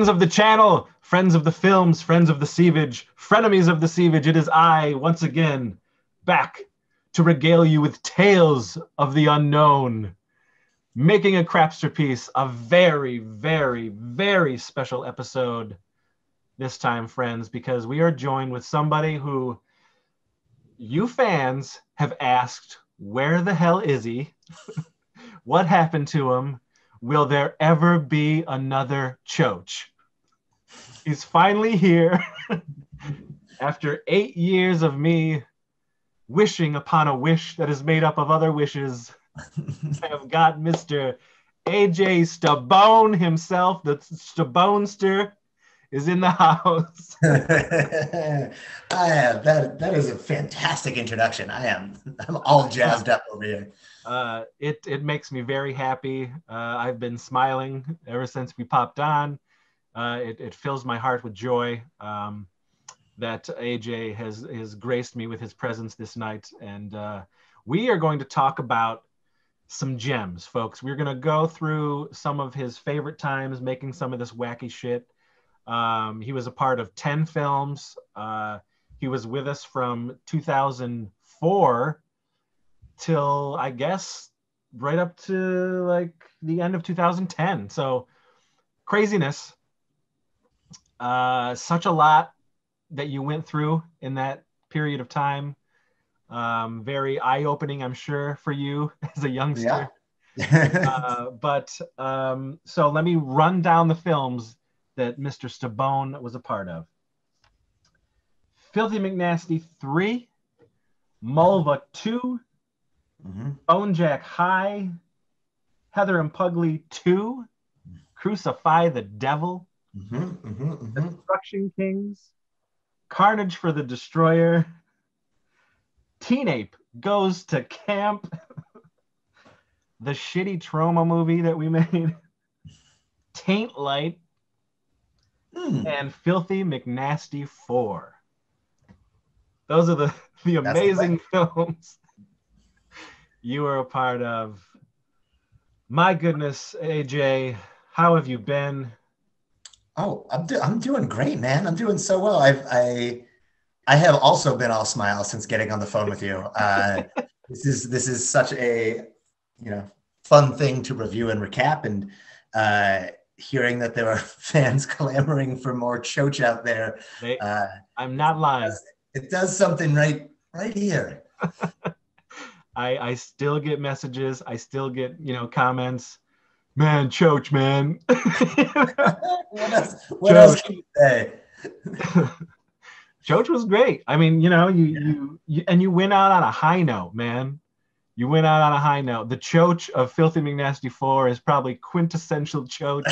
Friends of the channel, friends of the films, friends of the sievage, frenemies of the sievage, it is I, once again, back to regale you with tales of the unknown. Making a Crapsterpiece, a very, very, very special episode this time, friends, because we are joined with somebody who you fans have asked, where the hell is he? What happened to him? Will there ever be another Choach? He's finally here after 8 years of me wishing upon a wish that is made up of other wishes. I have got Mr. AJ Stabone himself, the Stabonester, is in the house. That is a fantastic introduction. I'm all jazzed up over here. It makes me very happy. I've been smiling ever since we popped on. It fills my heart with joy that AJ has graced me with his presence this night. And we are going to talk about some gems, folks. We're going to go through some of his favorite times making some of this wacky shit. He was a part of 10 films. He was with us from 2004 till, I guess, right up to like the end of 2010. So craziness. Such a lot that you went through in that period of time. Very eye-opening, I'm sure, for you as a youngster. Yeah. So let me run down the films that Mr. Stabone was a part of. Filthy McNasty 3, Mulva 2, Bonejack High, Heather and Pugly 2, Crucify the Devil, Destruction Kings, Carnage for the Destroyer, Teen Ape Goes to Camp, the shitty Trauma movie that we made, Taint Light, and Filthy McNasty 4. Those are the amazing films you are a part of. My goodness, AJ, how have you been? Oh, I'm doing great, man. I'm doing so well. I have also been all smiles since getting on the phone with you. This is such a fun thing to review and recap, and hearing that there are fans clamoring for more Choach out there. I'm not lying. It does something right here. I still get messages. I still get comments. Man, Choach, man. What else can you say? Choach was great. I mean, you went out on a high note, man. You went out on a high note. The Choach of Filthy McNasty 4 is probably quintessential Choach.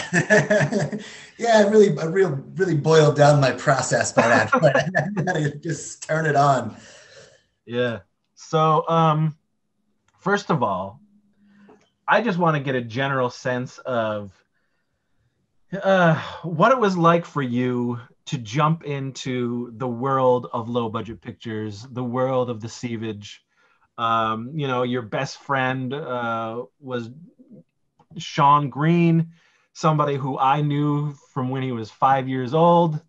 Yeah, I really boiled down my process by that point. I had to just turn it on. Yeah. So, first of all, I just want to get a general sense of what it was like for you to jump into the world of low-budget pictures, the world of the sievage. Your best friend was Sean Green, somebody who I knew from when he was 5 years old,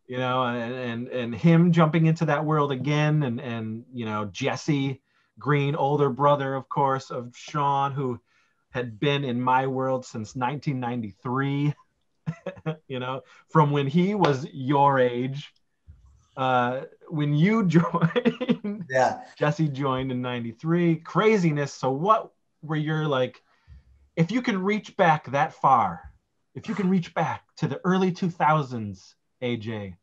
and him jumping into that world again, and Jesse Green, older brother, of course, of Sean, who had been in my world since 1993, from when he was your age. When you joined, Jesse joined in 93. Craziness. So what were your, like, if you can reach back that far, if you can reach back to the early 2000s, AJ,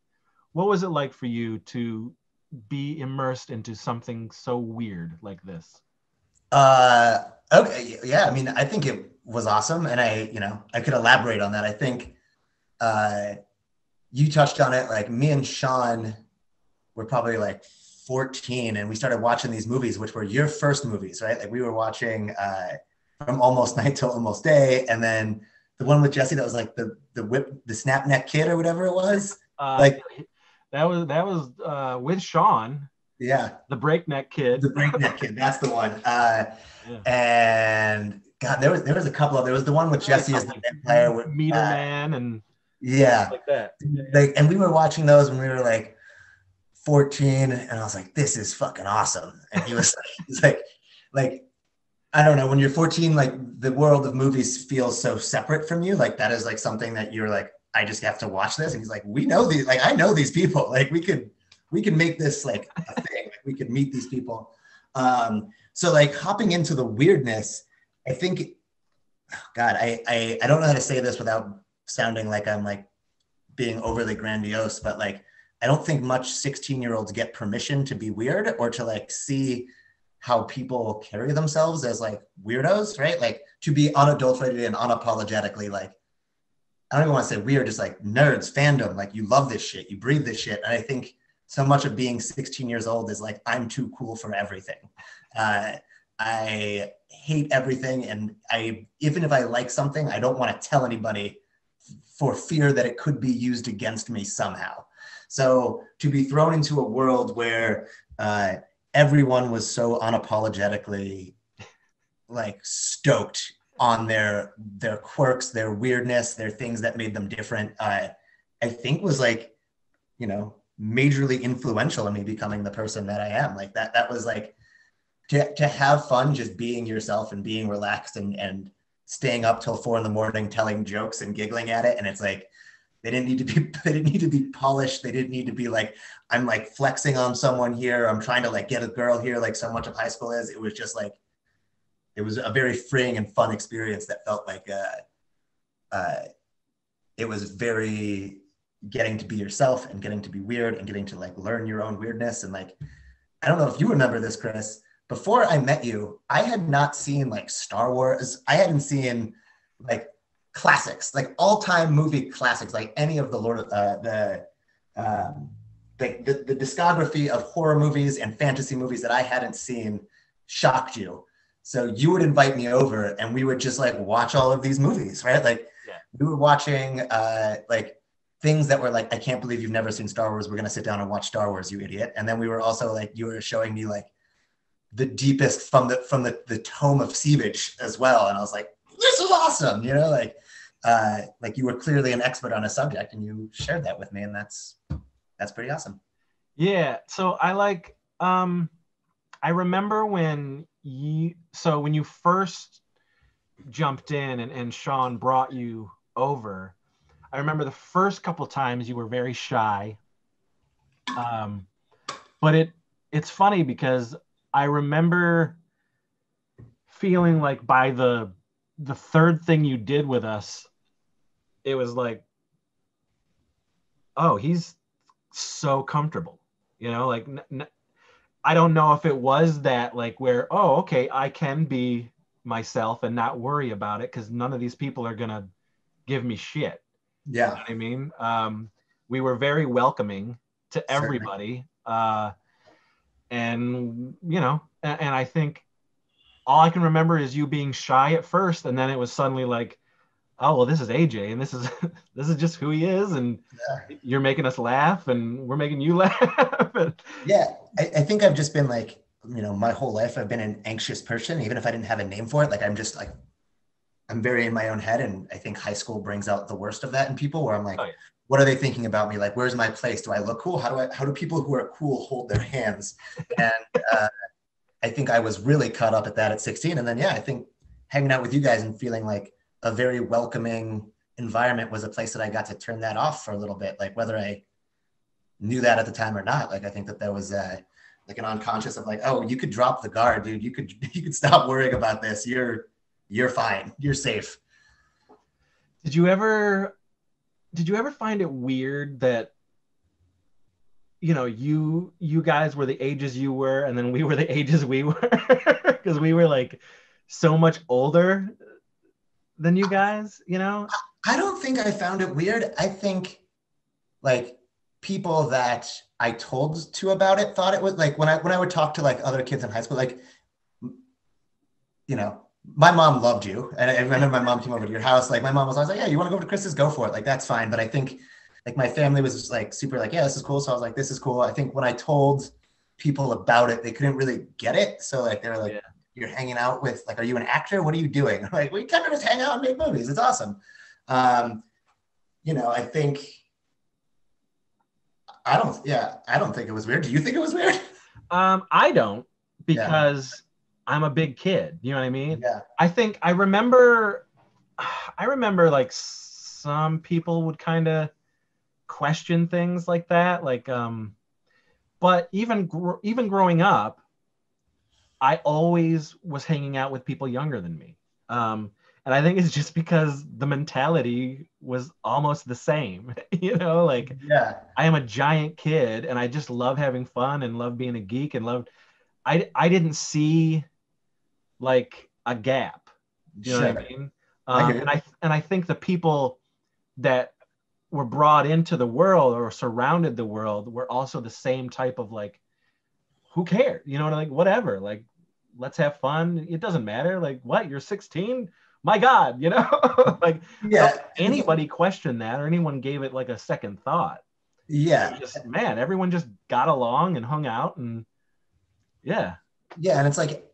what was it like for you to be immersed into something so weird like this? Okay. Yeah. I mean, I think it was awesome. And I could elaborate on that. I think, you touched on it. Like, me and Sean were probably like 14, and we started watching these movies, which were your first movies, right? Like, we were watching From Almost Night Till Almost Day, and then the one with Jesse that was like the Snap Neck Kid or whatever it was. That was with Sean. Yeah. The Breakneck Kid. The Breakneck Kid. That's the one. And God, there was a couple of, there was the one with Jesse as the player with Meter Man and Yeah. like that. Like, and we were watching those when we were like 14, and I was like, this is fucking awesome. And he was like, like, I don't know, when you're 14, like the world of movies feels so separate from you. Like that is like something that you're like, I just have to watch this. And he's like, we know these, like, I know these people. Like we could make this like a thing. Like, we could meet these people. So like hopping into the weirdness, I think, God, I don't know how to say this without sounding like I'm like being overly grandiose, but like, I don't think much 16-year-olds get permission to be weird or to like see how people carry themselves as like weirdos, right? Like to be unadulterated and unapologetically like, I don't even want to say weird, just like nerds, fandom, like you love this shit, you breathe this shit. And I think so much of being 16 years old is like, I'm too cool for everything. I hate everything. And even if I like something, I don't want to tell anybody for fear that it could be used against me somehow. So to be thrown into a world where everyone was so unapologetically like stoked on their quirks, their weirdness, their things that made them different, I think was like, you know, majorly influential in me becoming the person that I am. Like that was like to have fun just being yourself and being relaxed and staying up till 4 a.m. telling jokes and giggling at it. And it's like they didn't need to be polished. They didn't need to be like, I'm like flexing on someone here. I'm trying to like get a girl here, like so much of high school is. It was just like, it was a very freeing and fun experience that felt like it was very getting to be yourself and getting to be weird and getting to like learn your own weirdness. And like, I don't know if you remember this, Chris, before I met you, I had not seen like Star Wars. I hadn't seen like classics, like all-time movie classics, like any of the the discography of horror movies and fantasy movies that I hadn't seen shocked you. So you would invite me over and we would just like watch all of these movies, right? Like we were watching like things that were like, I can't believe you've never seen Star Wars. We're going to sit down and watch Star Wars, you idiot. And then we were also like, you were showing me like the deepest from the tome of Sievage as well. And I was like, this is awesome. You know, like you were clearly an expert on a subject and you shared that with me. And that's pretty awesome. Yeah. So I like, I remember when you first jumped in and Sean brought you over, I remember the first couple times you were very shy. But it's funny because I remember feeling like by the third thing you did with us, it was like, oh, he's so comfortable, you know, like I don't know if it was that like where, oh, okay, I can be myself and not worry about it because none of these people are gonna give me shit. Yeah. You know what I mean? We were very welcoming to everybody. And, you know, and I think all I can remember is you being shy at first. And then it was suddenly like, oh, well, this is AJ and this is this is just who he is. And you're making us laugh and we're making you laugh. Yeah. I think I've just been like, you know, my whole life I've been an anxious person, even if I didn't have a name for it. Like I'm just like, I'm very in my own head. And I think high school brings out the worst of that in people where I'm like, what are they thinking about me? Like, where's my place? Do I look cool? How do people who are cool hold their hands? And I think I was really caught up at that at 16. And then, yeah, I think hanging out with you guys and feeling like a very welcoming environment was a place that I got to turn that off for a little bit. Like whether I knew that at the time or not, like I think that was like an unconscious of like, oh, you could drop the guard, dude. You could stop worrying about this. You're fine. You're safe. Did you ever find it weird that, you know, you guys were the ages you were and then we were the ages we were because we were like so much older than you guys, you know? I don't think I found it weird. I think like people that I told to about it thought it was like when I would talk to like other kids in high school, like, you know, my mom loved you. And I remember my mom came over to your house. Like my mom was always like, yeah, you want to go over to Chris's? Go for it. Like, that's fine. But I think like my family was just like super like, yeah, this is cool. So I was like, this is cool. I think when I told people about it, they couldn't really get it. So like, they were like, you're hanging out with like, are you an actor? What are you doing? I'm like, we kind of just hang out and make movies. It's awesome. You I think I don't think it was weird. Do you think it was weird? I don't, Yeah. because I'm a big kid. You know what I mean? Yeah. I remember, like some people would kind of question things like that. Like, but even growing up, I always was hanging out with people younger than me. And I think it's just because the mentality was almost the same. Like Yeah. I am a giant kid and I just love having fun and love being a geek and love I didn't see like a gap. You know what Sure. I mean? I hear And you. I think the people that were brought into the world or surrounded the world were also the same type of like, who cares? Like whatever. Like, let's have fun. It doesn't matter. Like, what? You're 16? My God, like I don't Yeah. think anybody questioned that or anyone gave it like a second thought. It was Yeah. just, man, everyone just got along and hung out and yeah. Yeah. And it's like,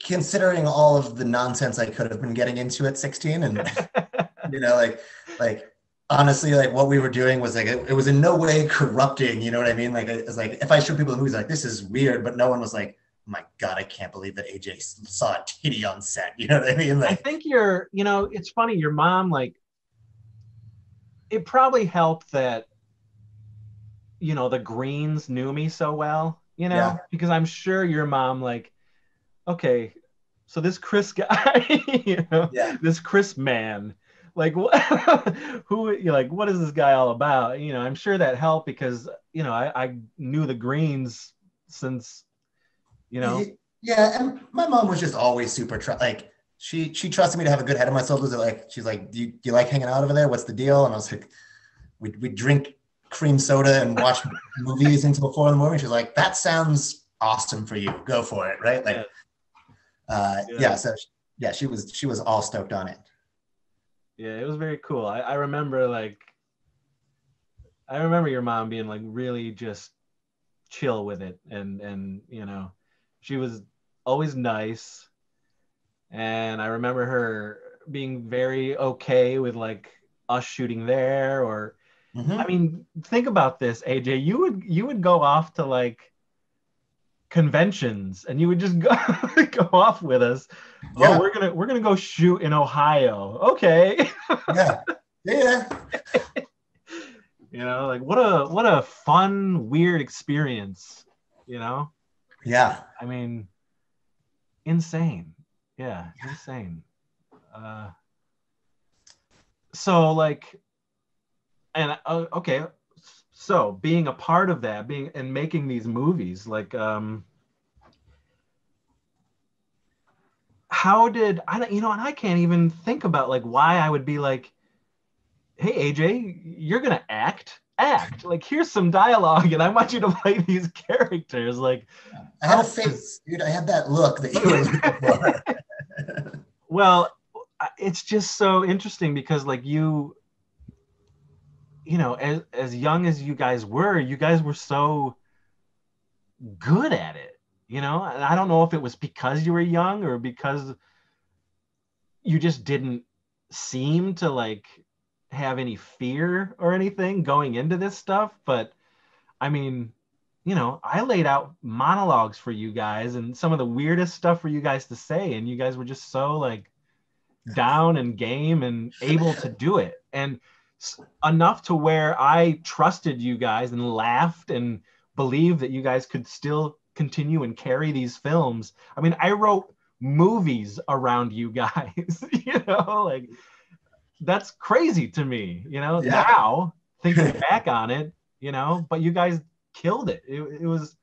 considering all of the nonsense I could have been getting into at 16, and like honestly, like what we were doing was like it was in no way corrupting. You know what I mean? Like it's like if I show people the movies, like this is weird, but no one was like, oh my God, I can't believe that AJ saw a titty on set. You know what I mean? I Like, think it's funny, your mom, like, it probably helped that, the Greens knew me so well, yeah, because I'm sure your mom, like, okay, so this Chris guy, yeah, this Chris man, like, what, who, you're like, what is this guy all about? I'm sure that helped because, I knew the Greens since, you know, yeah. And my mom was just always super like she trusted me to have a good head on my shoulders. Like she's like, do you like hanging out over there? What's the deal? And I was like, we drink cream soda and watch movies until 4 a.m. She's like, that sounds awesome for you. Go for it, right? yeah, Like, yeah, yeah. So yeah, she was all stoked on it. yeah, it was very cool. I remember, like, I remember your mom being like really just chill with it, and she was always nice, and I remember her being very okay with like us shooting there. Or I Mm-hmm. mean, think about this, AJ. You would go off to like conventions and you would just go go off with us. Oh, Yeah, we're gonna go shoot in Ohio. Okay. yeah, yeah, Like what a fun, weird experience, you know? yeah. I mean, insane. Yeah, insane. Uh, so like, and okay, so being a part of that, being and making these movies, like, how did I, and I can't even think about like why I would be like, hey AJ, you're gonna act. Like, here's some dialogue, and I want you to play these characters. Like, I had how a was face, dude. I had that look that you were looking for. well, it's just so interesting because like as young as you guys were so good at it. And I don't know if it was because you were young or because you just didn't seem to like have any fear or anything going into this stuff. But I mean, I laid out monologues for you guys and some of the weirdest stuff for you guys to say, and you guys were just so like down and game and able to do it, and enough to where I trusted you guys and laughed and believed that you guys could still continue and carry these films. I mean, I wrote movies around you guys. Like, that's crazy to me, Yeah, now thinking back on it, but you guys killed it. It was,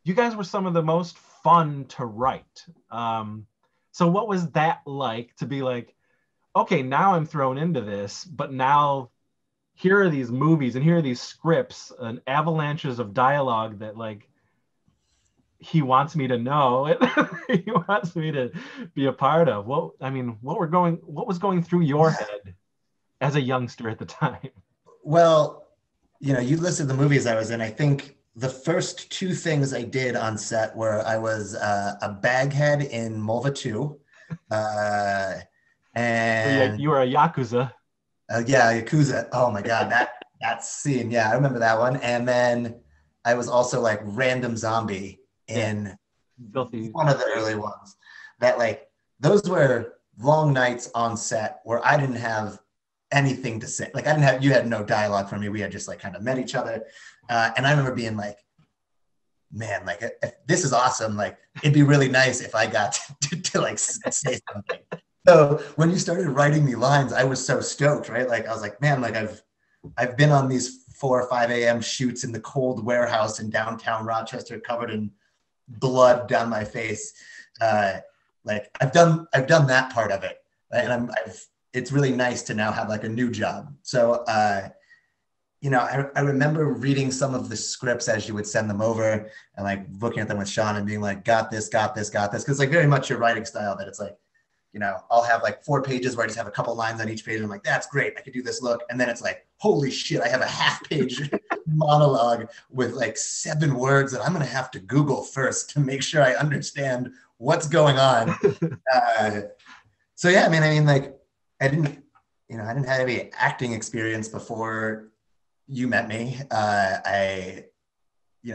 you guys were some of the most fun to write. So what was that like to be like, okay, now I'm thrown into this, but now here are these movies and here are these scripts and avalanches of dialogue that like he wants me to know and he wants me to be a part of. What was going through your head as a youngster at the time? well, you listed the movies I was in. I think the first two things I did on set were I was a baghead in Mulva 2. Uh, So yeah, and you were a yakuza. Yeah, Yakuza. Oh my God, that scene. Yeah, I remember that one. And then I was also like random zombie Yeah, in filthy. one of the early ones. That like those were long nights on set where I didn't have anything to say. Like I didn't have you had no dialogue for me. We had just like kind of met each other. And I remember being like, man, like if this is awesome. Like it'd be really nice if I got to like say something. So when you started writing me lines, I was so stoked, right? Like I was like, man, like I've been on these 4 or 5 a.m. shoots in the cold warehouse in downtown Rochester, covered in blood down my face. Like I've done that part of it, right? And it's really nice to now have like a new job. So I remember reading some of the scripts as you would send them over and like looking at them with Sean and being like, got this, got this, got this. Cause like very much your writing style that it's like, I'll have like 4 pages where I just have a couple lines on each page. And I'm like, that's great. I could do this look. And then it's like, holy shit, I have a half-page monologue with like 7 words that I'm going to have to Google first to make sure I understand what's going on. So yeah, like I didn't have any acting experience before you met me. I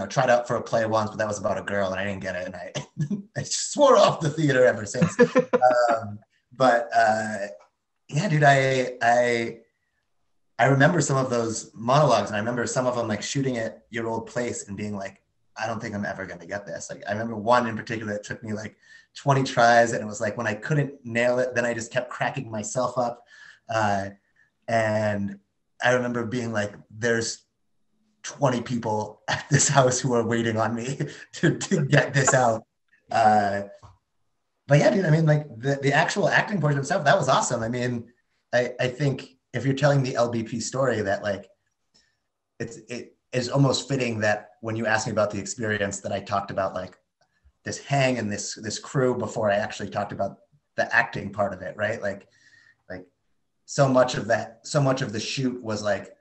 tried out for a play once, but that was about a girl and I didn't get it. And I swore off the theater ever since. But yeah, dude, I remember some of those monologues and I remember some of them like shooting at your old place and being like, I don't think I'm ever going to get this. Like I remember one in particular that took me like 20 tries. And it was like, when I couldn't nail it, then I just kept cracking myself up. And I remember being like, there's 20 people at this house who are waiting on me to get this out. But yeah, dude, like the actual acting portion of stuff, that was awesome. I think if you're telling the LBP story that like, it is almost fitting that when you asked me about the experience that I talked about like this hang and this crew before I actually talked about the acting part of it, right? Like so much of the shoot was like,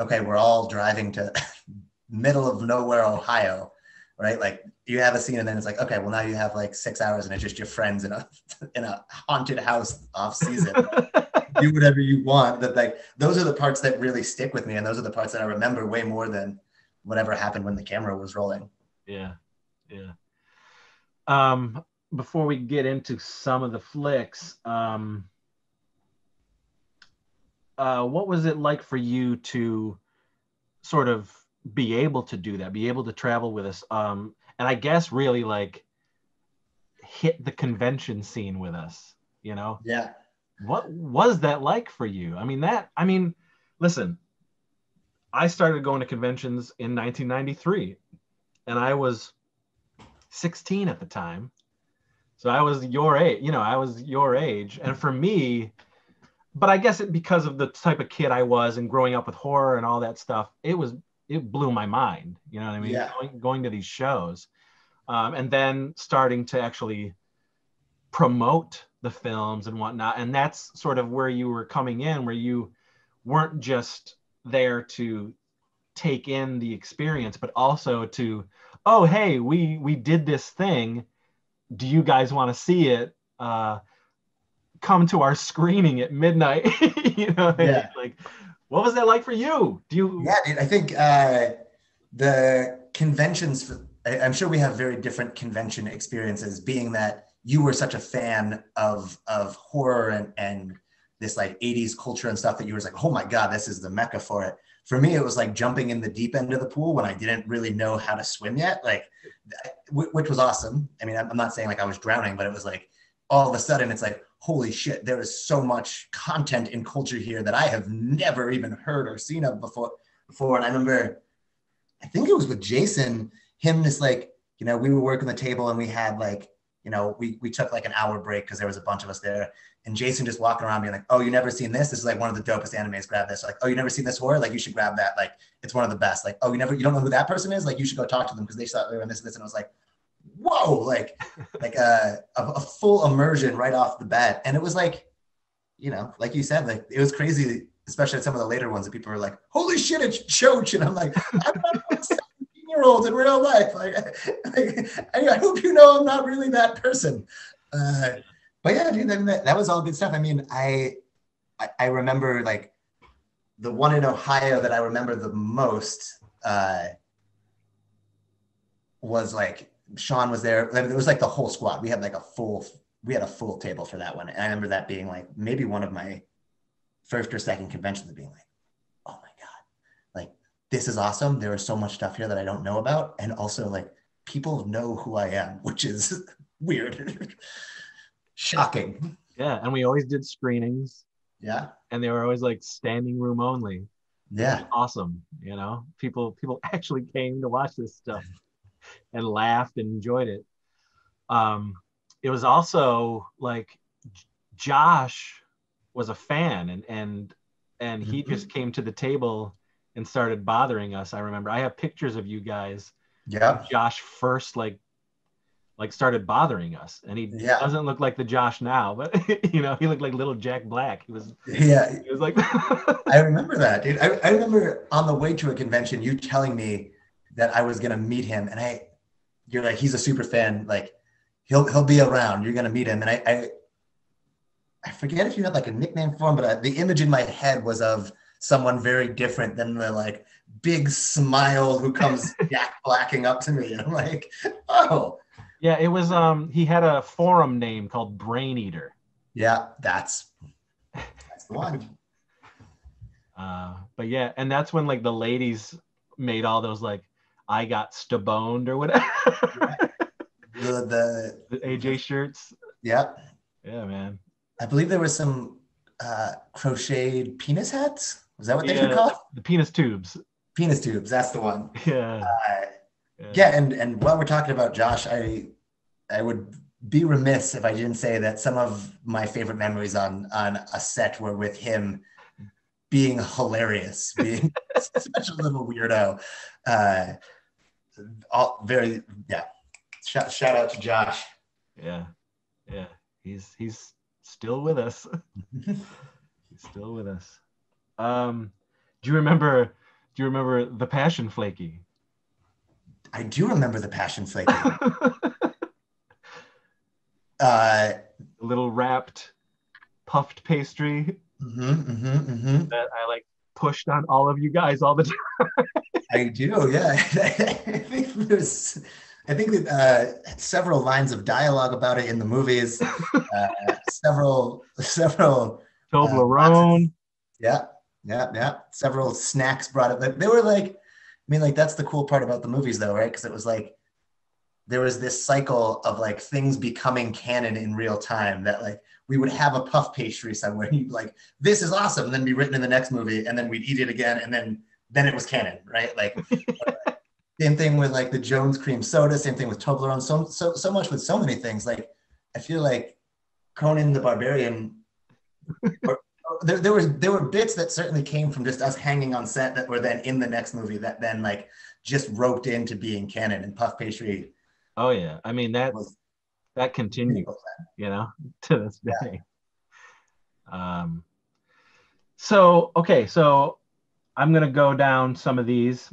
okay, we're all driving to middle of nowhere, Ohio, right? Like you have a scene and then it's like, okay, well now you have like 6 hours and it's just your friends in a haunted house off season. Do whatever you want. That like, those are the parts that really stick with me. And those are the parts that I remember way more than whatever happened when the camera was rolling. Yeah. Yeah. Before we get into some of the flicks, what was it like for you to sort of be able to do that, be able to travel with us, and I guess really like hit the convention scene with us, Yeah. What was that like for you? Listen, I started going to conventions in 1993 and I was 16 at the time, so I was your age, and for me, but I guess because of the type of kid I was and growing up with horror and all that stuff, it blew my mind. You know what I mean? Yeah. Going to these shows, and then starting to actually promote the films and whatnot. And that's sort of where you were coming in, where you weren't just there to take in the experience, but also to, oh, hey, we did this thing. Do you guys want to see it? Come to our screening at midnight. Yeah. Like, what was that like for you? Yeah, dude, I think the conventions, I'm sure we have very different convention experiences, being that you were such a fan of horror and this like 80s culture and stuff that you were like, oh my God, this is the mecca for it. For me, it was like jumping in the deep end of the pool when I didn't really know how to swim yet, like, which was awesome. I'm not saying like I was drowning, but it was like, all of a sudden it's like, holy shit, there is so much content in culture here that I have never even heard or seen of before. And I remember, I think it was with Jason, him just like, we were working the table and we had like, we took like an hour break because there was a bunch of us there. And Jason just walking around being like, oh, you never seen this? This is like one of the dopest animes, grab this. Like, oh, you never seen this horror? Like, you should grab that. Like, it's one of the best. Like, oh, you don't know who that person is? Like, you should go talk to them because they saw they were in this and this. And I was like, whoa, like a full immersion right off the bat. And it was like, like you said, like it was crazy, especially at some of the later ones that people were like, holy shit, it's Choach. And I'm like, I'm not a 17-year-old in real life. Like, I hope I'm not really that person. But yeah, dude, that was all good stuff. I remember like the one in Ohio that I remember the most was like Sean was there. I mean, it was like the whole squad. We had a full table for that one. And I remember that being like maybe one of my first or second conventions of being like, oh my God, like this is awesome. There is so much stuff here that I don't know about. And also like people know who I am, which is weird. Shocking. Yeah. And we always did screenings. Yeah. And they were always like standing room only. Yeah. Awesome. People actually came to watch this stuff and laughed and enjoyed it. It was also like Josh was a fan and he just came to the table and started bothering us. I remember I have pictures of you guys. Yeah. Josh first like started bothering us, and he doesn't look like the Josh now, but he looked like little Jack Black. He was like I remember that, dude. I remember on the way to a convention you telling me that I was gonna meet him, and you're like, he's a super fan, like he'll be around, you're gonna meet him. And I forget if you had like a nickname for him, but the image in my head was of someone very different than the like big smile who comes Jack Blacking up to me, and I'm like, oh yeah, it was he had a forum name called Brain Eater. Yeah, that's the one. But yeah, and that's when like the ladies made all those like I got staboned or whatever. The AJ shirts. Yeah. Yeah, man. I believe there was some crocheted penis hats. Was that what they were called? The penis tubes. Penis tubes, that's the one. Yeah. Yeah, and while we're talking about Josh, I would be remiss if I didn't say that some of my favorite memories on a set were with him being hilarious, being such a little weirdo. Shout out to Josh. Yeah. He's still with us. He's still with us. Do you remember the Passion Flaky? I do remember the Passion Flaky. Little wrapped puffed pastry that I like pushed on all of you guys all the time. I do, yeah. I think that several lines of dialogue about it in the movies. Several Toblerone. Yeah. Several snacks brought it. They were like, I mean, like that's the cool part about the movies, though, right? Because it was like there was this cycle of like things becoming canon in real time. That like we would have a puff pastry somewhere, and you'd like, this is awesome, and then be written in the next movie, and then we'd eat it again, and then it was canon, right? Like same thing with like the Jones cream soda. Same thing with Toblerone. So much with so many things. Like I feel like Conan the Barbarian. There were bits that certainly came from just us hanging on set that were then in the next movie that then like just roped into being canon, and puff pastry. Oh yeah, I mean that continues, to this day. Yeah. So I'm gonna go down some of these,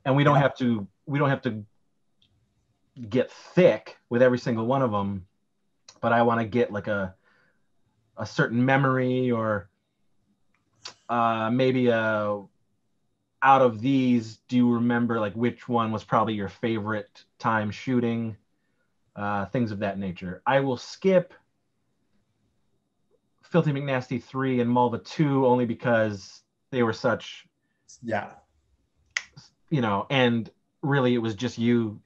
and we don't have to get thick with every single one of them, but I want to get like a certain memory or maybe out of these, do you remember like which one was probably your favorite time shooting? Things of that nature. I will skip Filthy McNasty 3 and Mulva 2 only because they were such, and really it was just you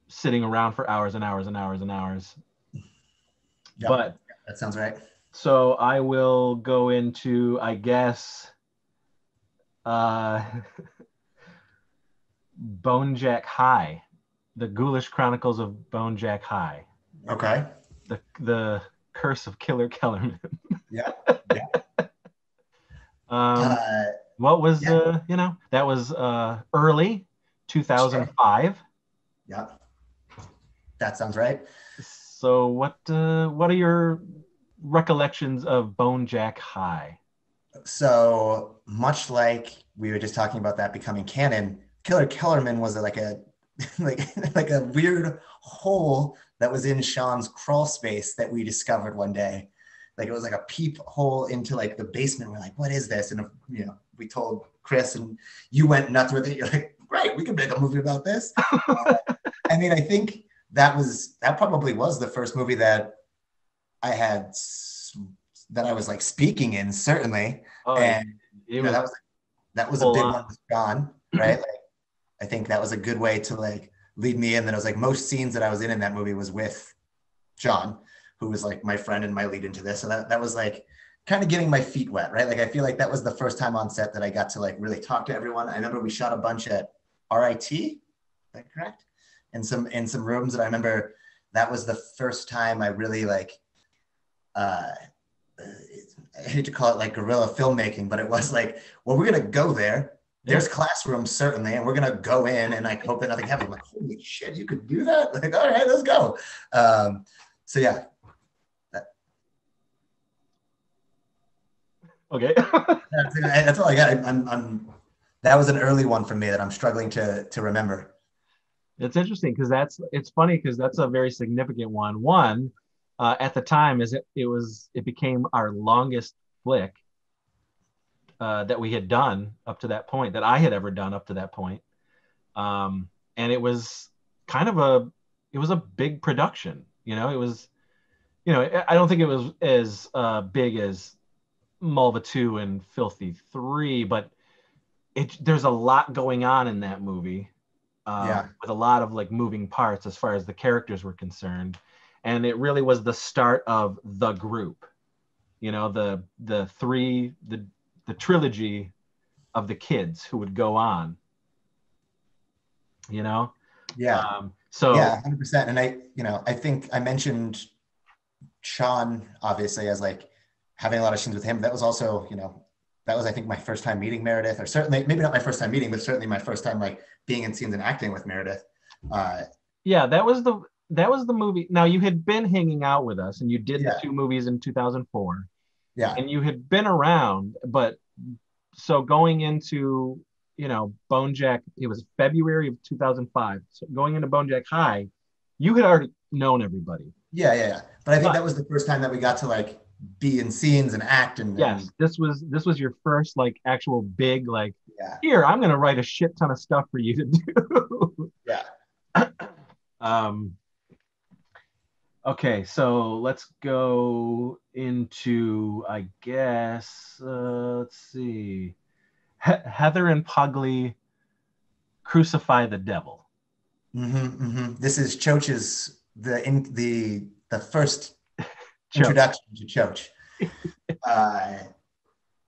sitting around for hours and hours and hours and hours. Yep. But that sounds right. So I will go into, I guess, Bone Jack High, the Ghoulish Chronicles of Bone Jack High. Okay. The Curse of Killer Kellerman. Yeah. What was that was early 2005. Sure. Yeah. That sounds right. So what are your recollections of Bone Jack High? So much like we were just talking about that becoming canon, Killer Kellerman was like a weird hole that was in Sean's crawl space that we discovered one day. Like it was like a peep hole into like the basement. We're like, what is this? And we told Chris, and you went nuts with it. You're like, great, we can make a movie about this. I mean, I think that probably was the first movie that I had that I was like speaking in, certainly. Oh, And it was that was a big one with John, right? Like, I think that was a good way to like lead me in. That I was like, most scenes that I was in that movie was with John, who was like my friend and my lead into this. So that was like kind of getting my feet wet, right? Like, I feel like that was the first time on set that I got to like really talk to everyone. I remember we shot a bunch at RIT, is that correct? In some rooms. And I remember that was the first time I really like, I hate to call it like guerrilla filmmaking, but it was like, well, we're going to go there. There's classrooms, certainly, and we're going to go in and like hope that nothing happens. I'm like, holy shit, you could do that? Like, all right, let's go. So yeah. Okay. That's all I got. That was an early one for me that I'm struggling to remember. It's interesting because it's funny because that's a very significant one. One, at the time, it became our longest flick that we had done up to that point, that I had ever done up to that point. And it was kind of a big production. It was, I don't think it was as big as Malva 2 and Filthy 3, but there's a lot going on in that movie. With a lot of like moving parts as far as the characters were concerned. And it really was the start of the group, the trilogy of the kids who would go on, Yeah. So yeah, 100%. And I think I mentioned Sean obviously as like having a lot of scenes with him. That was also, that was, I think, my first time meeting Meredith, or certainly maybe not my first time meeting, but certainly my first time like being in scenes and acting with Meredith. Yeah, that was the movie. Now, you had been hanging out with us and you did the 2 movies in 2004. Yeah. And you had been around, but so going into, Bone Jack, it was February of 2005. So going into Bone Jack High, you had already known everybody. Yeah. But I think that was the first time that we got to like be in scenes and act. And yes, this was your first like actual big like, yeah. Here, I'm gonna write a shit ton of stuff for you to do. Yeah. Okay, so let's go into, I guess, let's see, Heather and Pugly Crucify the Devil. This is Choach's the first introduction to Choach.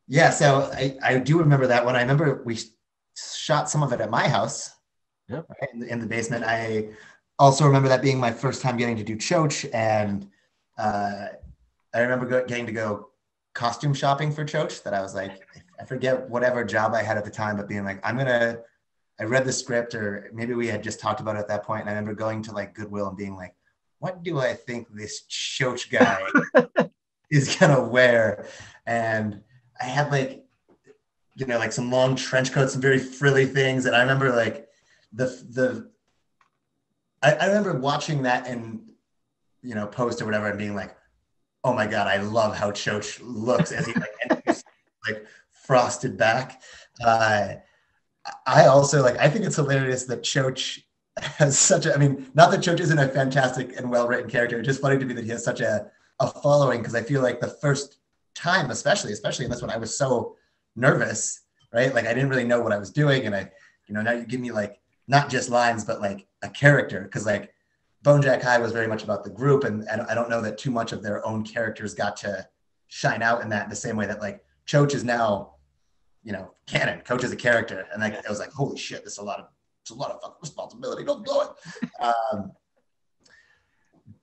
Yeah, so I do remember that one. I remember we shot some of it at my house. Yep. Right, in the basement. I also remember that being my first time getting to do Choach, and I remember getting to go costume shopping for Choach. That I was like, I forget whatever job I had at the time, but being like, I read the script, or maybe we had just talked about it at that point, and I remember going to like Goodwill and being like, what do I think this Choach guy is gonna wear? And I had like, like some long trench coats, some very frilly things, and I remember like I remember watching that and post or whatever and being like, oh my god, I love how Choach looks as he like frosted back. I also I think it's hilarious that Choach has such a, not that Choach isn't a fantastic and well-written character, it's just funny to me that he has such a following, because I feel like the first time, especially in this one, I was so nervous, right? Like I didn't really know what I was doing, and now you give me like not just lines, but like a character, because like Bone Jack High was very much about the group, and I don't know that too much of their own characters got to shine out in that, the same way that like Choach is now, canon. Coach is a character, and like I was like, holy shit, it's a lot of fucking responsibility. Don't blow it.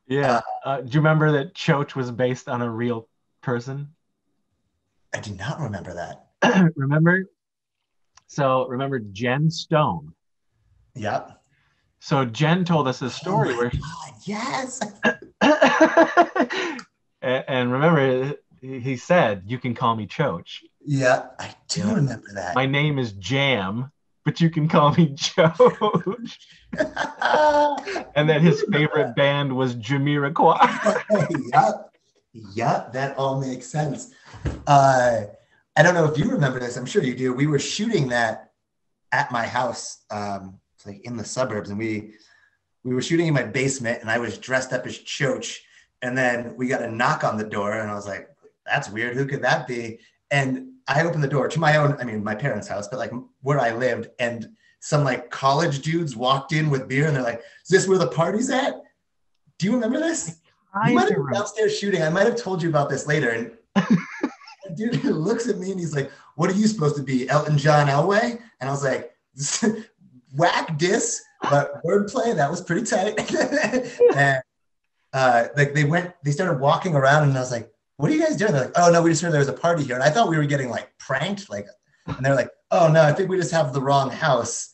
Do you remember that Choach was based on a real person? I do not remember that. Remember Jen Stone? Yeah. So Jen told us a story where God, yes. and remember, he said, you can call me Choach. Yeah, I do remember that. My name is Jam, but you can call me Choach. And that his favorite band was Jamiroquai. Yeah, that all makes sense. I don't know if you remember this. I'm sure you do. We were shooting that at my house, it's like in the suburbs, and we were shooting in my basement, and I was dressed up as Choach. And then we got a knock on the door, and I was like, "That's weird. Who could that be?" And I opened the door to my own, I mean, my parents' house, but like where I lived, and some like college dudes walked in with beer, and they're like, "Is this where the party's at?" Do you remember this? You might have been downstairs shooting. I might have told you about this later. And the dude looks at me and he's like, "What are you supposed to be, Elton John Elway?" And I was like, "Whack diss, but wordplay, that was pretty tight." And like they started walking around, and I was like, "What are you guys doing?" They're like, "Oh no, we just heard there was a party here." And I thought we were getting like pranked, like, and they're like, "Oh no, I think we just have the wrong house."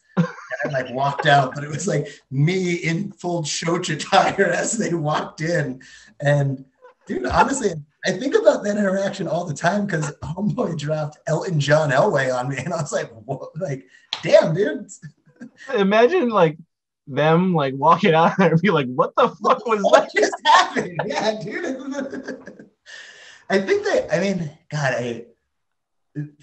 And I like walked out, but it was like me in full Choach attire as they walked in. And dude, honestly, I think about that interaction all the time because homeboy dropped Elton John Elway on me, and I was like, "What?" Like, damn, dude. Imagine like them like walking out there and be like, "What the fuck was What that?" just happened? Yeah, dude. I think that, I mean, God,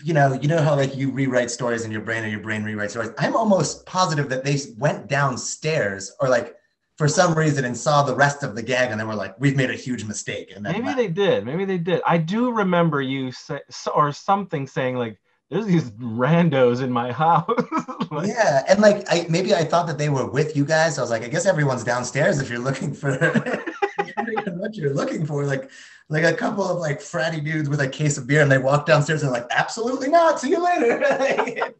you know how like you rewrite stories in your brain or your brain rewrites stories. I'm almost positive that they went downstairs or like for some reason and saw the rest of the gag and then were like, "We've made a huge mistake." And then Maybe they did. Maybe they did. I do remember you say or something saying like, "There's these randos in my house." Like, yeah, and like I thought that they were with you guys. I was like, I guess everyone's downstairs if you're looking for what you're looking for. Like a couple of like fratty dudes with a case of beer, and they walk downstairs and they're like, "Absolutely not. See you later."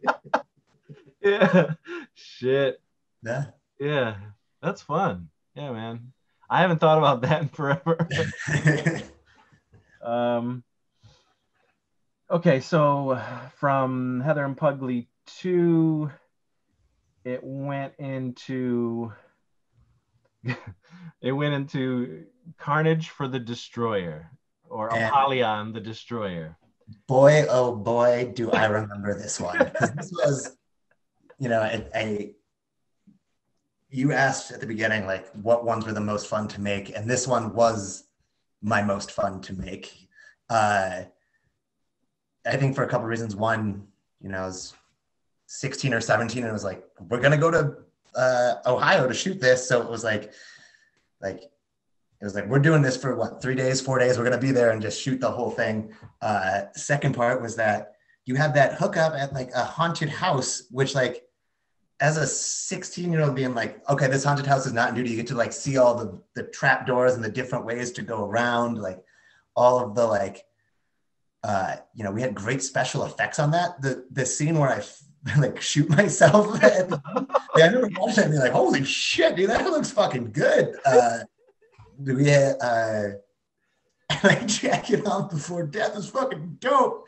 yeah. Shit. Yeah. Yeah. That's fun. Yeah, man. I haven't thought about that in forever. um okay, so from Heather and Pugly 2, it went into it went into Carnage for the Destroyer or And Apollyon the Destroyer. boy, oh boy, do I remember this one because this was, you asked at the beginning like what ones were the most fun to make, and this one was my most fun to make. I think for a couple of reasons. One, I was 16 or 17, and it was like, we're gonna go to Ohio to shoot this, so it was like we're doing this for what, 3 days, 4 days. We're gonna be there and just shoot the whole thing. Second part was that you have that hookup at like a haunted house, which like as a 16-year-old being like, okay, this haunted house is not new. You get to like see all the trap doors and the different ways to go around, like all of the like, we had great special effects on that. The scene where I like shoot myself at I remember watching it and be like, holy shit, dude, that looks fucking good. We had like jacking off before death is fucking dope.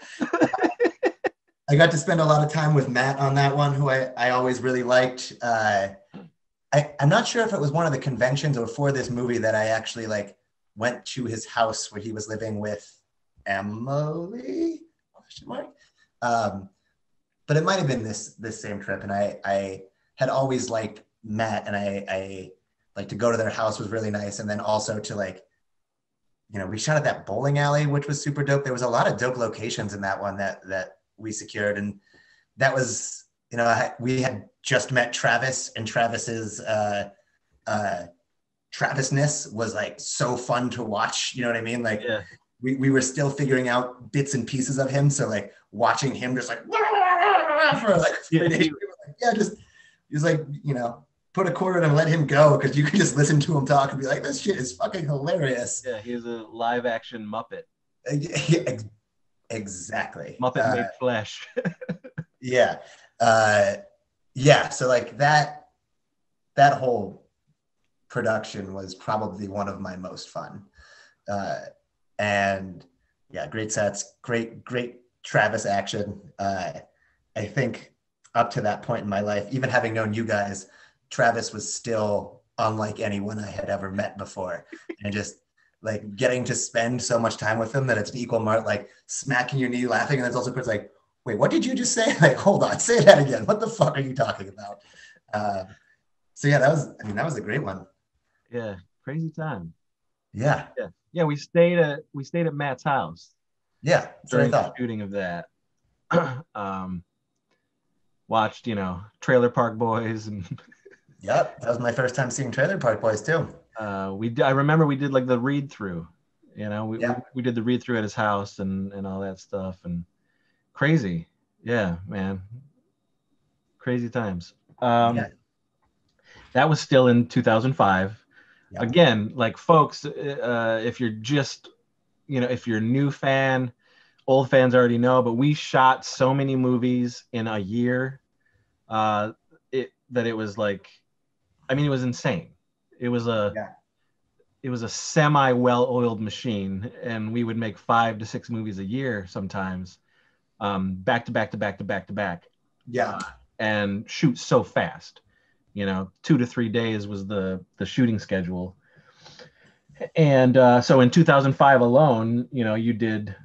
I got to spend a lot of time with Matt on that one, who I always really liked. I'm not sure if it was one of the conventions or for this movie that I actually like went to his house where he was living with Emily, question mark. But it might have been this same trip. And I had always liked Matt, and I like to go to their house was really nice. And then also to like, we shot at that bowling alley, which was super dope. There was a lot of dope locations in that one that we secured. And that was, we had just met Travis, and Travis's Travisness was like so fun to watch. You know what I mean? Like Yeah. we were still figuring out bits and pieces of him. So like watching him just like for like 3 days, just like, put a quarter in and let him go, because you could just listen to him talk and be like, this shit is fucking hilarious. Yeah, he's a live action Muppet. Exactly. Muppet made flesh. Yeah. Yeah. So like that whole production was probably one of my most fun. And yeah, great sets, great Travis action. I think up to that point in my life, even having known you guys, Travis was still unlike anyone I had ever met before. And just like getting to spend so much time with him that it's an equal mark, like smacking your knee, laughing. And it's also like, wait, what did you just say? Like, hold on, say that again. What the fuck are you talking about? So yeah, that was a great one. Yeah, crazy time. Yeah. Yeah, we stayed at Matt's house. Yeah, that's what I during the thought. shooting of that. um, watched, Trailer Park Boys, and Yep, that was my first time seeing Trailer Park Boys too. I remember we did like the read through, Yeah, we did the read through at his house and all that stuff, and crazy. Yeah, man. Crazy times. yeah, That was still in 2005. yeah, Again, like folks, if you're just, if you're a new fan, old fans already know, but we shot so many movies in a year, that it was like, I mean, it was insane. It was a yeah, it was a semi well-oiled machine, and we would make 5 to 6 movies a year sometimes, back to back to back to back to back, yeah. and shoot so fast. 2 to 3 days was the shooting schedule. And so in 2005 alone, you did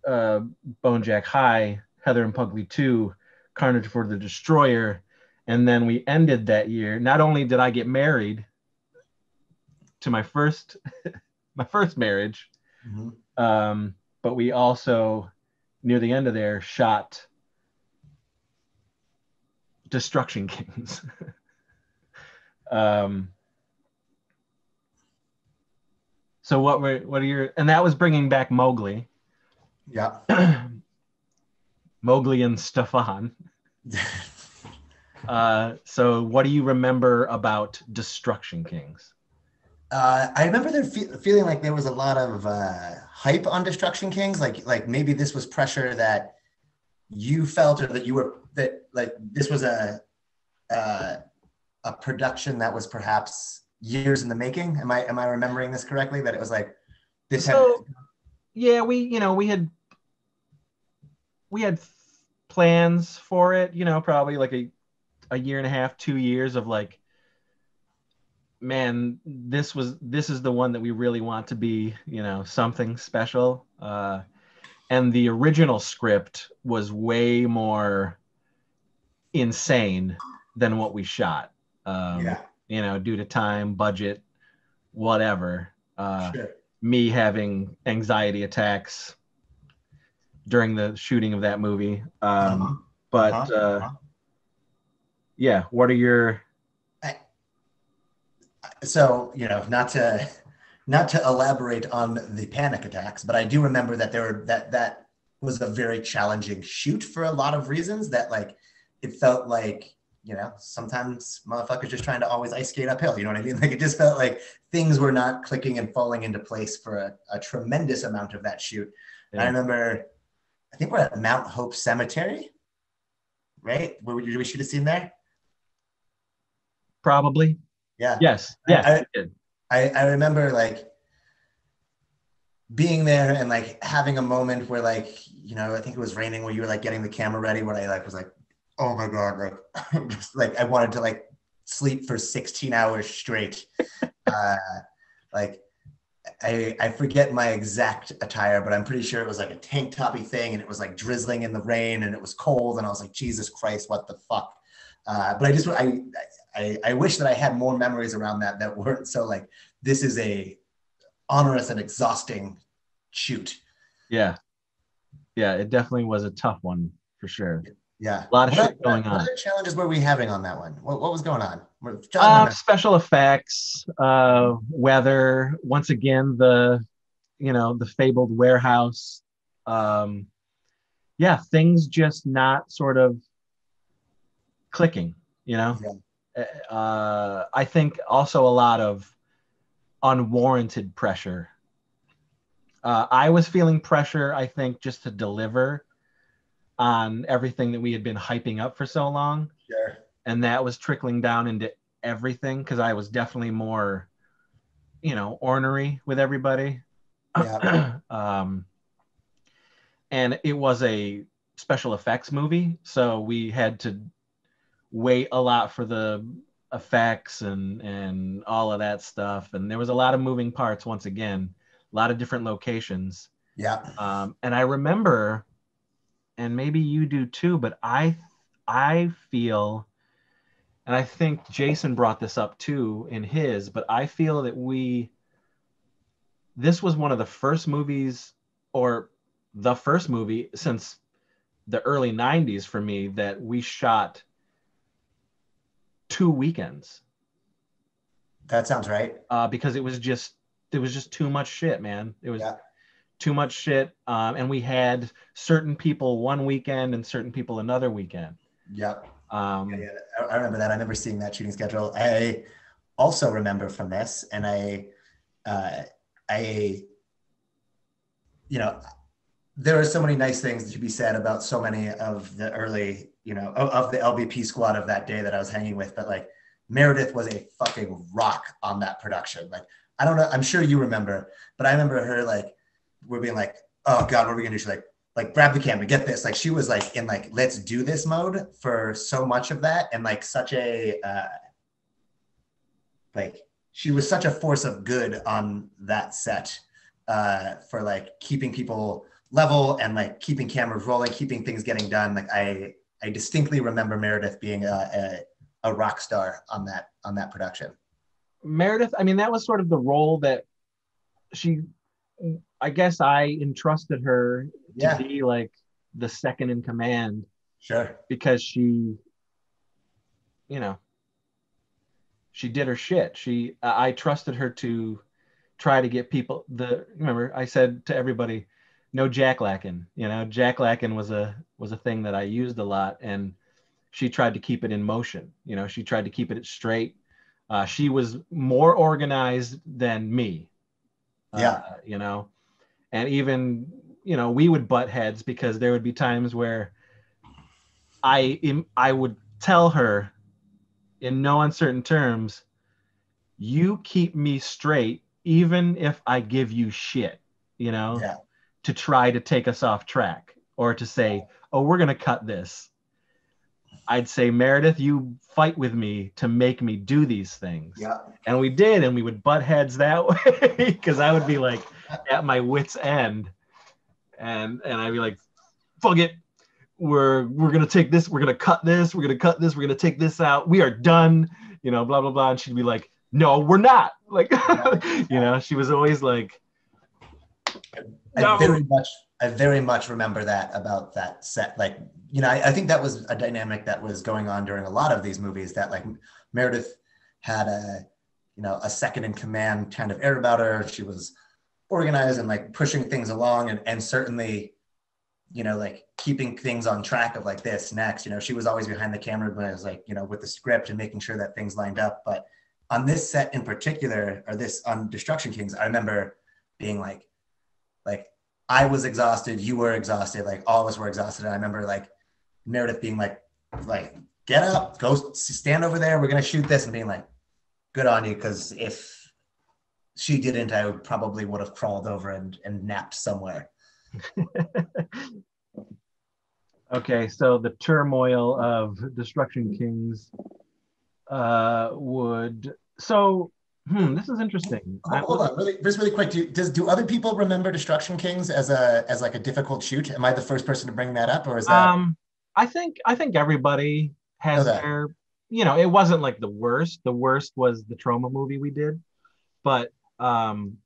uh, Bone Jack High, Heather and Pugly 2, Carnage for the Destroyer, and then we ended that year. Not only did I get married to my first my first marriage, Mhm. but we also, near the end of there, shot Destruction Kings. um, so what are your, and that was bringing back Mowgli, Yeah. Mowgli and Stefan. So what do you remember about Destruction Kings? I remember there feeling like there was a lot of hype on Destruction Kings. Like maybe this was pressure that you felt, or that you were, that like this was uh, a production that was perhaps years in the making. Am I remembering this correctly? That it was like this had. So yeah, we had plans for it, probably like a year and a half, 2 years of like, man, this is the one that we really want to be, something special. And the original script was way more insane than what we shot. Yeah, Due to time, budget, whatever. sure. Me having anxiety attacks during the shooting of that movie. Uh-huh. But Uh-huh. Uh-huh. yeah, what are your? I, so not to elaborate on the panic attacks, but I do remember that that was a very challenging shoot for a lot of reasons. That like it felt like sometimes motherfuckers just trying to always ice skate uphill. You know what I mean? Like it just felt like things were not clicking and falling into place for a tremendous amount of that shoot. And I Yeah, remember, I think we're at Mount Hope Cemetery, right? Where we shoot a scene there. probably. Yeah. Yes, yes, I, we did. I remember like being there and like having a moment where like I think it was raining, where you were like getting the camera ready, where I like was like, oh my god, like just like I wanted to like sleep for 16 hours straight. uh like I forget my exact attire, but I'm pretty sure it was like a tank toppy thing, and it was like drizzling in the rain, and it was cold, and I was like, Jesus Christ, what the fuck. But I wish that I had more memories around that weren't so like, this is a onerous and exhausting shoot. Yeah, yeah, it definitely was a tough one for sure. Yeah. A lot of What, shit what, going what on. other challenges were we having on that one? What was going on? Jog my memory. Special effects, weather. Once again, the fabled warehouse. Um, yeah, things just not sort of clicking. You know, Yeah. I think also a lot of unwarranted pressure. I was feeling pressure, I think, just to deliver on everything that we had been hyping up for so long. Sure. And that was trickling down into everything, because I was definitely more, ornery with everybody. Yeah. um, and it was a special effects movie, so we had to wait a lot for the effects and all of that stuff. And there was a lot of moving parts, once again, a lot of different locations. Yeah. And I remember, and maybe you do too, but I feel, and I think Jason brought this up too in his, but I feel that this was one of the first movies, or the first movie since the early 90s for me that we shot 2 weekends. That sounds right. Because it was just too much shit, man. It was Yeah. too much shit. And we had certain people one weekend and certain people another weekend. Yep. Um, Yeah. I remember that. I remember seeing that shooting schedule. I also remember from this, and uh, I, you know, there are so many nice things to be said about so many of the early, of the LBP squad of that day that I was hanging with. But like Meredith was a fucking rock on that production. Like, I don't know, I'm sure you remember, but I remember her like, we're being like, oh God, what are we gonna do? She's like grab the camera, get this. Like she was like in like, let's do this mode for so much of that. And like such a, like she was such a force of good on that set for like keeping people level and like keeping cameras rolling, keeping things getting done. Like I distinctly remember Meredith being a rock star on that production. Meredith, I mean, that was sort of the role that she, I guess I entrusted her to Yeah, be like the second in command sure. because she, you know, she did her shit. I trusted her to try to get people remember I said to everybody, no jacklacking. Jacklacking was a thing that I used a lot, and she tried to keep it in motion. She tried to keep it straight. She was more organized than me. Yeah, You know, and even we would butt heads because there would be times where I would tell her in no uncertain terms, you keep me straight even if I give you shit, you know, yeah, to try to take us off track or to say, oh, we're going to cut this. I'd say, Meredith, you fight with me to make me do these things. yeah. And we did, and we would butt heads that way because I would be like at my wit's end. And I'd be like, fuck it. We're gonna take this, we're gonna cut this, we're gonna take this out, we are done, blah blah blah. And she'd be like, no, we're not. Like, she was always like, I no. very much remember that about that set. Like, I think that was a dynamic that was going on during a lot of these movies, that like Meredith had a second in command kind of air about her. She was organized and like pushing things along and certainly, like keeping things on track of like this next. She was always behind the camera when I was like, with the script and making sure that things lined up. But on this set in particular, or this on Destruction Kings, I remember being like I was exhausted, you were exhausted, like all of us were exhausted. And I remember like Meredith being like, get up, go stand over there, we're gonna shoot this, and being like, good on you, because if she didn't, I probably would have crawled over and napped somewhere. Okay, so the turmoil of Destruction Kings this is interesting. Hold on, really quick. Do other people remember Destruction Kings as like a difficult shoot? Am I the first person to bring that up, or is that? I think everybody has Okay. their, it wasn't like the worst. The worst was the Trauma movie we did, but and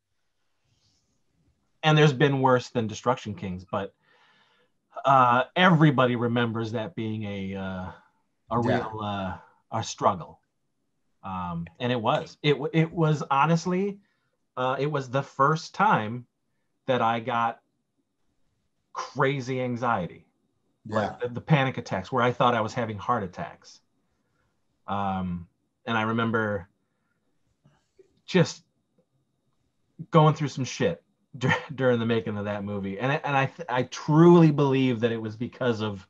there's been worse than Destruction Kings, but everybody remembers that being a real a struggle. And it was honestly, it was the first time that I got crazy anxiety, like the panic attacks where I thought I was having heart attacks. And I remember just going through some shit during the making of that movie. And I truly believe that it was because of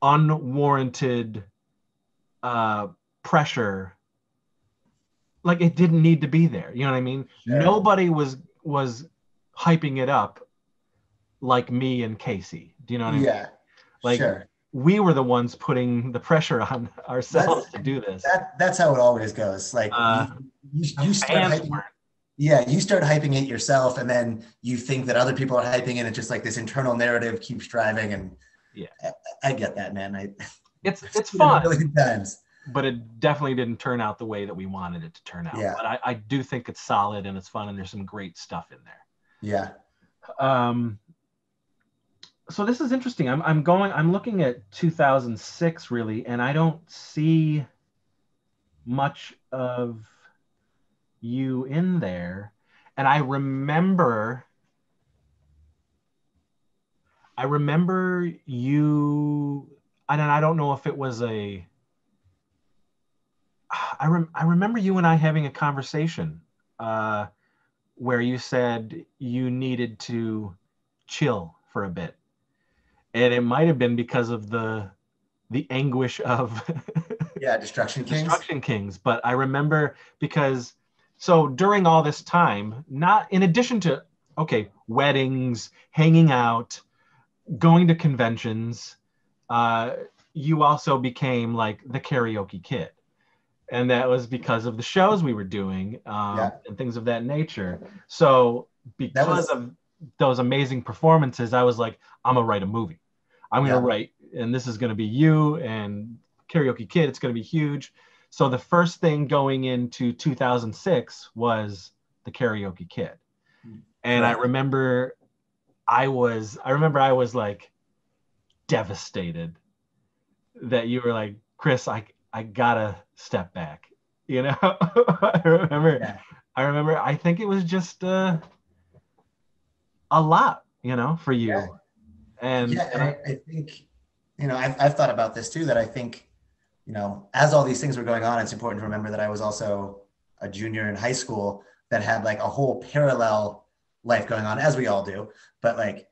unwarranted pressure. Like, it didn't need to be there. You know what I mean? Sure. Nobody was hyping it up like me and Casey. Do you know what I mean? Yeah. Like, sure. We were the ones putting the pressure on ourselves to do this. That's how it always goes. Like you start hyping, you start hyping it yourself, and then you think that other people are hyping it. It's just like this internal narrative keeps driving, and I get that, man. It's fun. A million times. But it definitely didn't turn out the way that we wanted it to turn out. Yeah. But I do think it's solid and it's fun, and there's some great stuff in there. Yeah. So this is interesting. I'm looking at 2006 really, and I don't see much of you in there. And I remember you, and I don't know if it was I remember you and I having a conversation uh, where you said you needed to chill for a bit. And it might have been because of the anguish of Yeah, Destruction Kings. Destruction Kings. But I remember because so during all this time, not in addition to okay, weddings, hanging out, going to conventions, uh, you also became like the karaoke kid. And that was because of the shows we were doing Yeah, and things of that nature. So that because was, of those amazing performances, I was like, I'm gonna write a movie. I'm gonna yeah, write, and this is gonna be you and Karaoke Kid. It's gonna be huge. So the first thing going into 2006 was the Karaoke Kid, and I correct. remember I was like devastated that you were like, Chris, I gotta step back. You know, I remember, Yeah, I remember. I think it was just a lot, for yeah, you. And yeah. And I think, I've thought about this too, that I think, as all these things were going on, it's important to remember that I was also a junior in high school that had like a whole parallel life going on, as we all do. But like,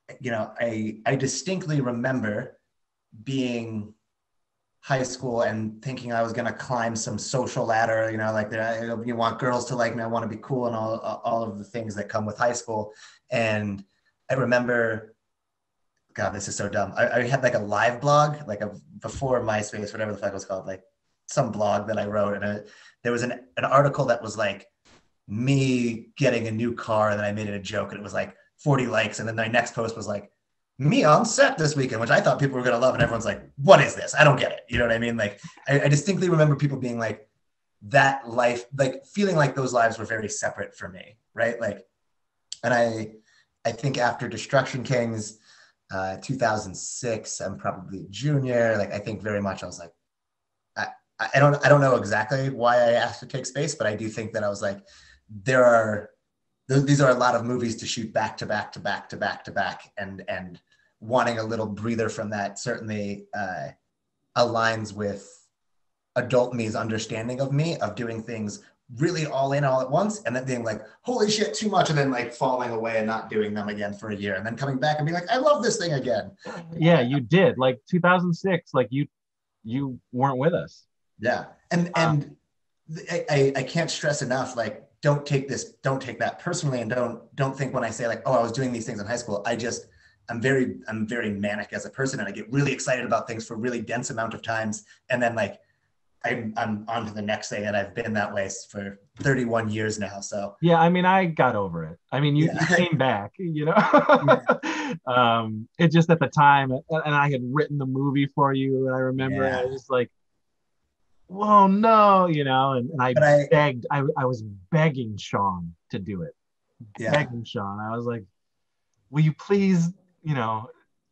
I distinctly remember being high school and thinking I was going to climb some social ladder, like that. You want girls to like me, I want to be cool, and all of the things that come with high school. And I remember, God, this is so dumb. I had like a live blog, like before MySpace, whatever the fuck it was called, like some blog that I wrote. And there was an article that was like me getting a new car, and then I made it a joke, and it was like 40 likes. And then my next post was like, me on set this weekend, which I thought people were going to love. And everyone's like, what is this? I don't get it. You know what I mean? Like, I distinctly remember people being like, that life, like feeling like those lives were very separate for me. Right. Like, and I think after Destruction Kings, 2006, I'm probably a junior. Like, I think very much I was like, I, I don't know exactly why I asked to take space, but I do think that I was like, these are a lot of movies to shoot back to back to back to back to back, and wanting a little breather from that certainly aligns with adult me's understanding of me, of doing things really all in all at once, and then being like, holy shit, too much, and then like falling away and not doing them again for a year, and then coming back and being like, I love this thing again. yeah, you did like 2006, like you weren't with us. Yeah, and Uh, I can't stress enough, like, don't take that personally, and don't think when I say like, oh, I was doing these things in high school. I'm very manic as a person, and I get really excited about things for a really dense amount of times, and then like I'm on to the next thing, and I've been that way for 31 years now. So yeah, I mean, I got over it. I mean, you yeah, came back, yeah, it just at the time, and I had written the movie for you, and I remember I yeah. was just like, whoa, no, and I But begged, I was begging Sean to do it, yeah, begging Sean. I was like, will you please, you know,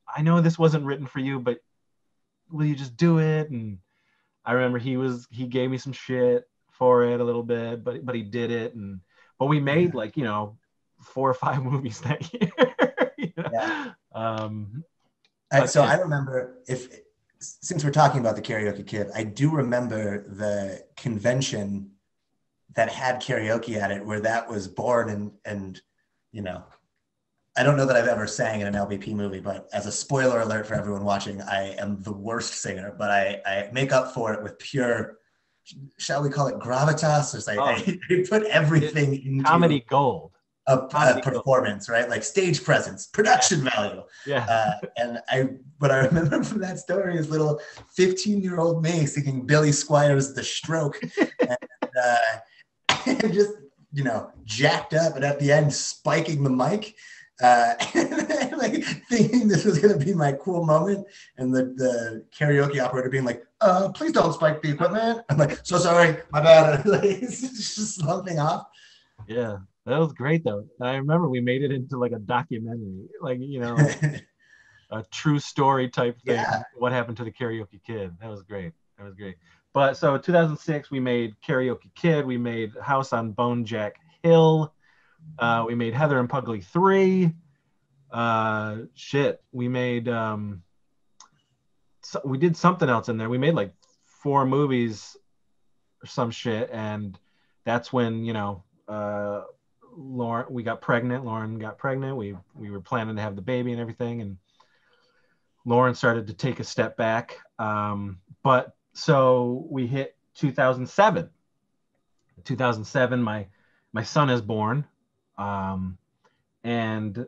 I know this wasn't written for you, but will you just do it? And I remember he gave me some shit for it a little bit, but he did it, but we made like 4 or 5 movies that year. yeah. But So I remember, since we're talking about the Karaoke Kid, I do remember the convention that had karaoke at it, where that was born, and you know, I don't know that I've ever sang in an LBP movie, but as a spoiler alert for everyone watching, I am the worst singer, but I make up for it with pure, shall we call it gravitas? Or oh, I put it's everything into comedy gold. a Comedy gold. performance, right? Like stage presence, Yeah, production value. yeah. And what I remember from that story is little 15-year-old me singing Billy Squires' The Stroke, and, and just, jacked up, and at the end, spiking the mic. And like thinking this was going to be my cool moment, and the karaoke operator being like, please don't spike the equipment. I'm like, so sorry, my bad. Like, it's just slumping off. Yeah, that was great though. I remember we made it into like a documentary, like a true story type thing. Yeah. What happened to the Karaoke Kid? That was great. That was great. But so 2006, we made Karaoke Kid. We made House on Bone Jack Hill. We made Heather and Pugly 3. We made we did something else in there. We made like 4 movies or some shit, and that's when Lauren got pregnant. We were planning to have the baby and everything, and Lauren started to take a step back. But so we hit 2007. 2007, my son is born, and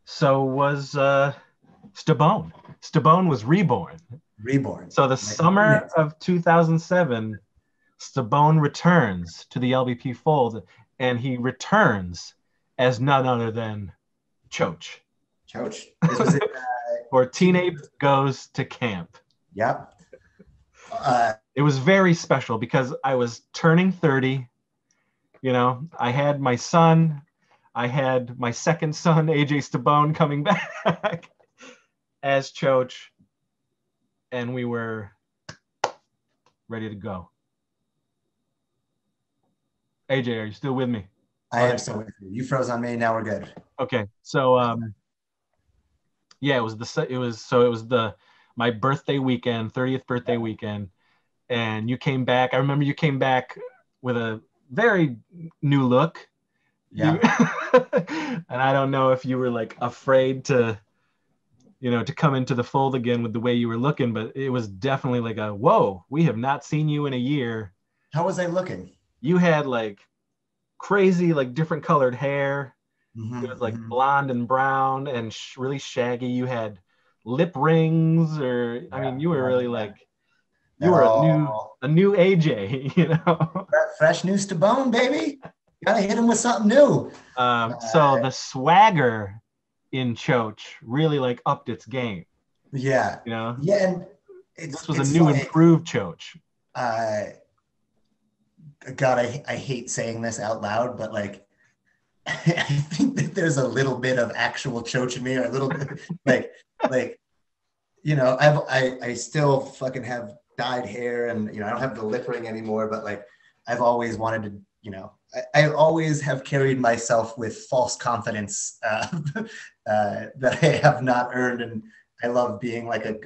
so was Stabone. Stabone was reborn. So the summer of 2007, Stabone returns to the LBP fold, and he returns as none other than Choach. Choach. This was it. Or Teenage Goes to Camp. Yep. It was very special because I was turning 30. I had my son. I had my second son, AJ Stabone, coming back as Choach, and we were ready to go. AJ, are you still with me? I am still with you. You froze on me. Now we're good. Okay. So, yeah, it was my birthday weekend, 30th birthday weekend, and you came back. I remember you came back with a very new look. Yeah. And I don't know if you were like afraid to come into the fold again with the way you were looking, but it was definitely like whoa, we have not seen you in a year. How was I looking? You had like crazy, like different colored hair. Mm-hmm, it was like blonde and brown and really shaggy. You had lip rings, I mean, you were really like, you were a new AJ, Fresh news to bone, baby. You gotta hit him with something new. So the swagger in Choach really like upped its game. Yeah. Yeah, and this was a new improved Choach. God, I hate saying this out loud, but like I think that there's a little bit of actual Choach in me, or a little bit like I still fucking have dyed hair, and I don't have the lip ring anymore, but like I've always wanted to, I always have carried myself with false confidence that I have not earned, and I love being like a.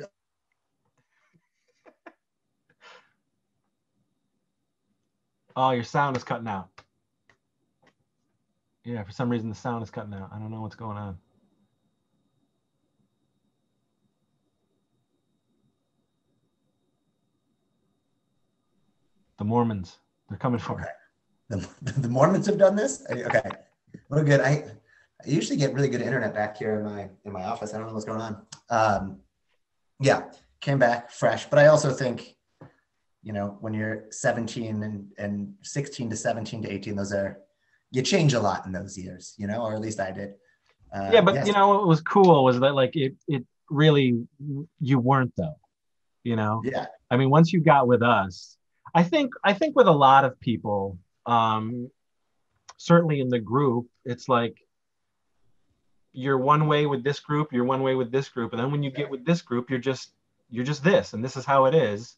Oh, your sound is cutting out. Yeah, for some reason the sound is cutting out. I don't know what's going on. The Mormons, they're coming for it. The Mormons have done this? Okay. We're good. I usually get really good internet back here in my office. I don't know what's going on. Yeah, came back fresh. But I also think, when you're 17 and 16 to 17 to 18, you change a lot in those years, or at least I did. Yeah, but yes. What was cool was that like it really, you weren't though, Yeah. I mean, once you got with us, I think with a lot of people, certainly in the group, it's like you're one way with this group, you're one way with this group, and then when you get with this group, you're just this, and this is how it is.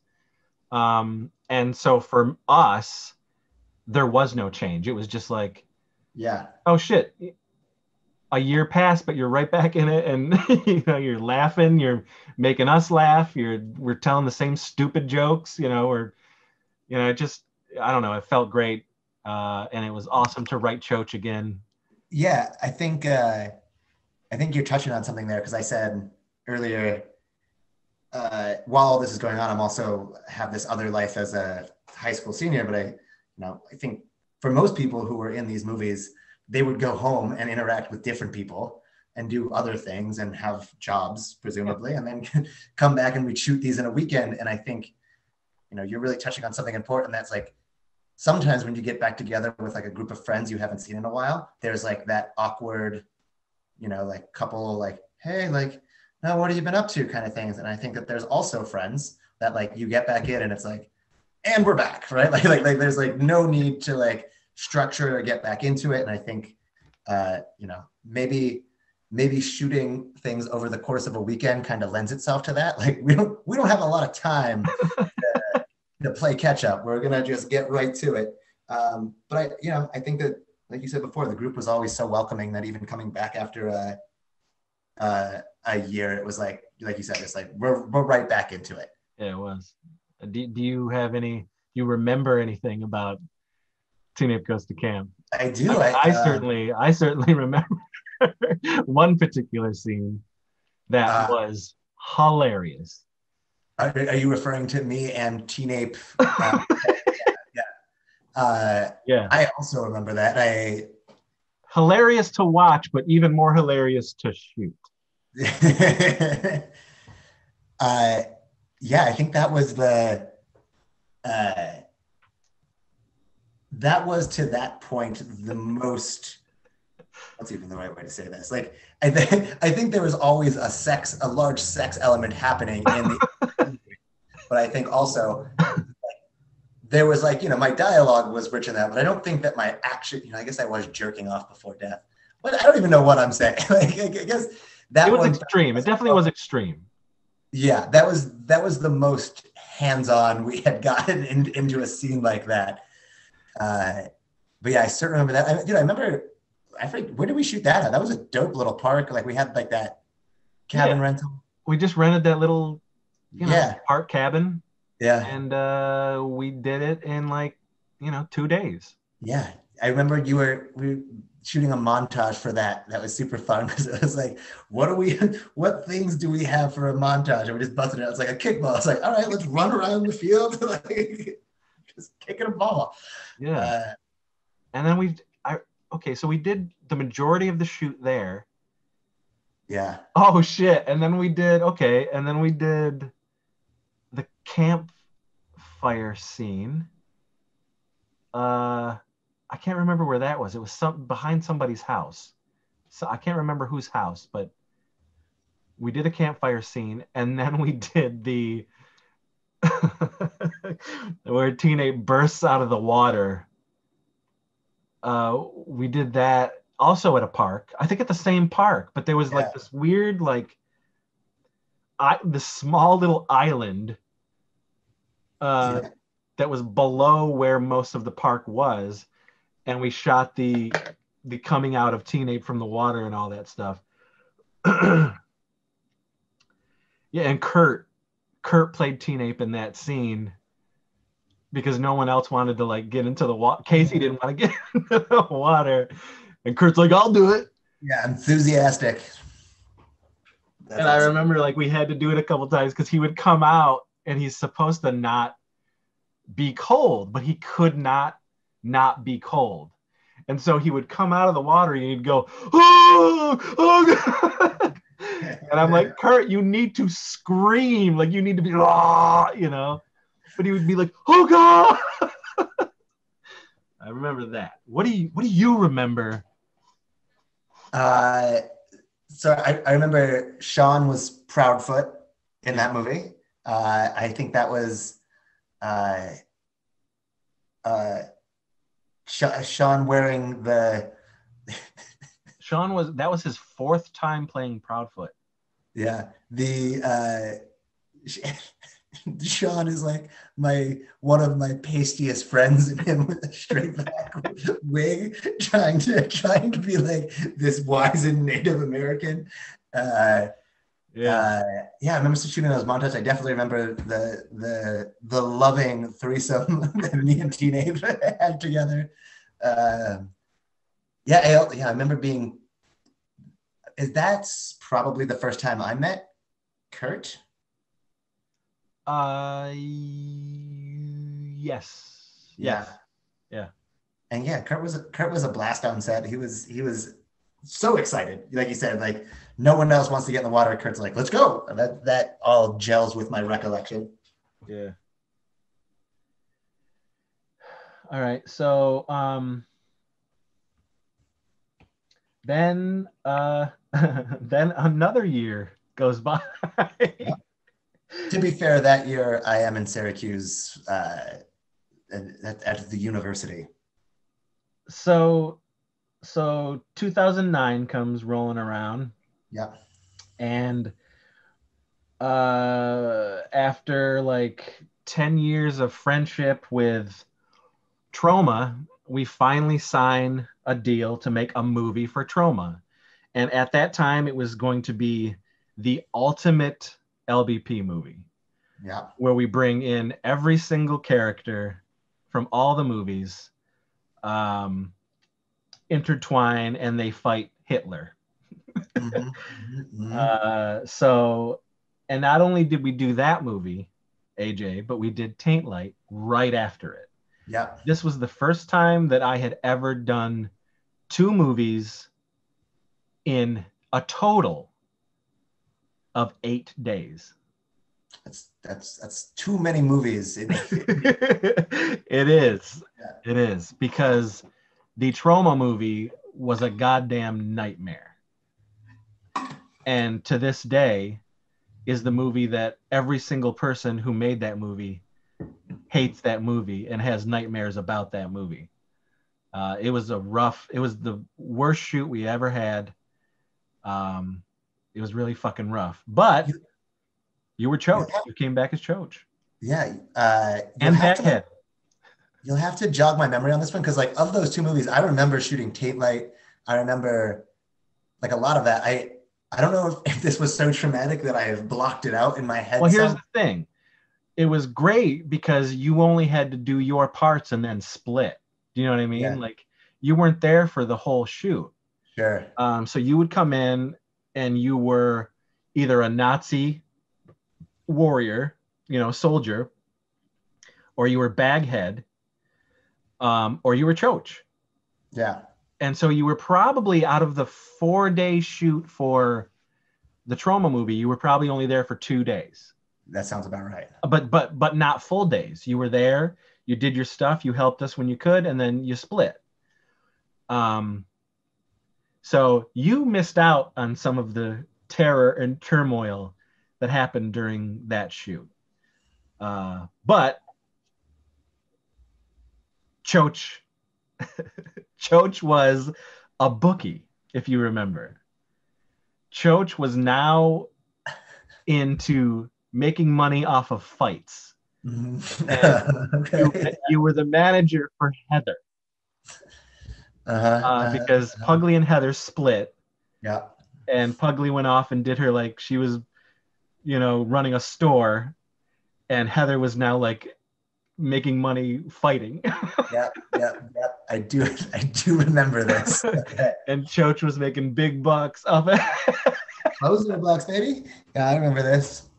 And so for us, there was no change. It was just like, yeah, oh shit, a year passed, but you're right back in it, and you're laughing, you're making us laugh, we're telling the same stupid jokes, or it just, I don't know, it felt great, and it was awesome to write Choach again. Yeah, I think you're touching on something there, because I said earlier, while all this is going on, I'm also have this other life as a high school senior. But I think for most people who were in these movies, they would go home and interact with different people and do other things and have jobs, presumably, and then come back and we'd shoot these in a weekend. And I think, you're really touching on something important. That's like, sometimes when you get back together with like a group of friends you haven't seen in a while, there's like that awkward, like couple, like, hey, like, no, what have you been up to kind of things. And I think that there's also friends that like you get back in and it's like, and we're back, right? Like there's like no need to like structure or get back into it. And I think, maybe maybe shooting things over the course of a weekend kind of lends itself to that. Like we don't have a lot of time to play catch up. We're gonna just get right to it. But I think that, like you said before, the group was always so welcoming that even coming back after a year, it was like you said, it's like we're right back into it. Yeah, it was. Do you have you remember anything about Teen Ape Goes to Camp? I do. I certainly remember one particular scene that was hilarious. Are you referring to me and Teen Ape? Yeah. I also remember that. Hilarious to watch, but even more hilarious to shoot. Yeah, I think that was to that point the most. What's even the right way to say this? Like, I think there was always a large sex element happening in the, but I think also there was my dialogue was rich in that, but I don't think that my action, I guess I was jerking off before death, but I don't even know what I'm saying. Like, I guess that was extreme. It definitely was extreme. Yeah, that was the most hands-on we had gotten into a scene like that. But yeah, I certainly remember that. I remember. I forget, where did we shoot that at? That was a dope little park. Like we had like that cabin rental. We just rented that little, park cabin. Yeah. And we did it in 2 days. Yeah. I remember we were shooting a montage for that. That was super fun because it was like, what things do we have for a montage? And we just busted it out. It's like a kickball. It's like, all right, let's run around the field. Like, just kicking a ball. Yeah. And then so we did the majority of the shoot there. Yeah. Oh shit. And then we did the campfire scene. I can't remember where that was. It was behind somebody's house. So I can't remember whose house, but we did a campfire scene, and then we did the where Teen Ape bursts out of the water. We did that also at a park. I think at the same park, but there was this weird the small little island that was below where most of the park was, and we shot the coming out of Teen Ape from the water and all that stuff. Yeah, and Kurt played Teen Ape in that scene because no one else wanted to get into the water. Casey didn't want to get into the water, and Kurt's like, "I'll do it." Yeah, enthusiastic. That's and awesome. I remember we had to do it a couple times because he would come out and he's supposed to not be cold, but he could not be cold. And so he would come out of the water and he'd go, "Oh, God." And I'm like, "Kurt, you need to scream. You need to be, But he would be like, "Oh, God." I remember that. What do you remember? So I remember Sean was Proudfoot in that movie. I think that was Sean wearing the. That was his 4th time playing Proudfoot. Yeah, Sean is one of my pastiest friends, and him with a straight back wig, trying to be this wizened Native American. I remember shooting those montages. I definitely remember the loving threesome that me and Teen Ape had together. I remember being. That's probably the first time I met Kurt. Yes. Yeah. Yeah. And Kurt was a blast on set. He was so excited. Like you said, no one else wants to get in the water. Kurt's like, "Let's go." And that all gels with my recollection. Yeah. All right. So then then another year goes by. Yeah. To be fair, that year I am in Syracuse at the university. So 2009 comes rolling around. Yeah. And after like 10 years of friendship with Trauma, we finally sign a deal to make a movie for Trauma. And at that time, it was going to be the ultimate LBP movie, Yeah. where we bring in every single character from all the movies, um, intertwine, and they fight Hitler. Mm-hmm. Mm-hmm. So, and not only did we do that movie, AJ, but we did Taint Light right after it. Yeah. This was the first time that I had ever done two movies in a total of 8 days. That's too many movies. It is. Yeah. It is because the Trauma movie was a goddamn nightmare. And to this day is the movie that every single person who made that movie hates that movie and has nightmares about that movie. It was the worst shoot we ever had. Um, it was really fucking rough. But You, you were you'll Choach. have, You came back as Choach. yeah. And Baghead. You'll have to jog my memory on this one because, like, of those two movies, I remember shooting Tate Light. I remember like a lot of that. I don't know if this was so traumatic that I have blocked it out in my head Well, here's some. the thing. It was great because you only had to do your parts and then split. Do you know what I mean? Yeah, Like you weren't there for the whole shoot. sure. So you would come in and you were either a Nazi warrior, soldier, or you were Baghead, or you were Choach. Yeah, And so you were probably out of the 4-day shoot for the Trauma movie, you were probably only there for 2 days. that sounds about right. But not full days. You were there, you did your stuff, you helped us when you could, and then you split. So you missed out on some of the terror and turmoil that happened during that shoot. But Choach, Choach was a bookie, if you remember. Choach was now into making money off of fights. Okay. You were the manager for Heather because Pugly and Heather split, Yeah. and Pugly went off and did her like she was, running a store, and Heather was now like making money fighting. Yeah. Yeah. Yeah. I do remember this. Okay. And Choach was making big bucks off it. Poser Bucks, baby. Yeah, I remember this.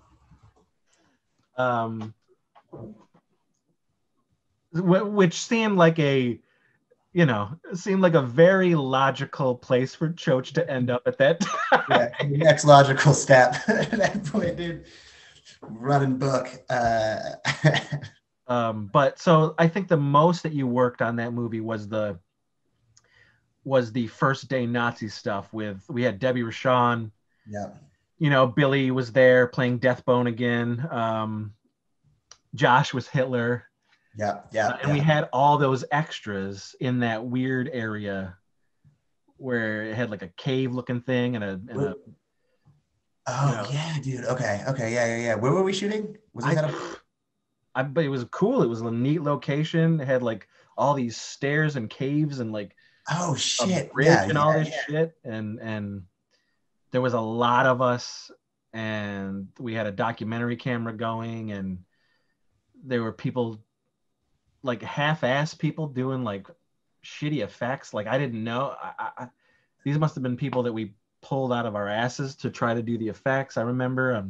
Which seemed like a very logical place for Choach to end up at that time. Yeah, the next logical step at that point, dude. Running book. But so I think the most that you worked on that movie was the first day Nazi stuff we had Debbie Rochon. Yeah. Billy was there playing Deathbone again. Josh was Hitler. Yeah. Yeah. And we had all those extras in that weird area where it had like a cave looking thing and a yeah, dude. Okay. Yeah. Where were we shooting? Was it but it was cool. It was a neat location. It had like all these stairs and caves and like shit. a bridge and all this shit. And there was a lot of us, and we had a documentary camera going, and there were people like half-ass people doing like shitty effects. Like I didn't know. These must have been people that we pulled out of our asses to try to do the effects. I remember,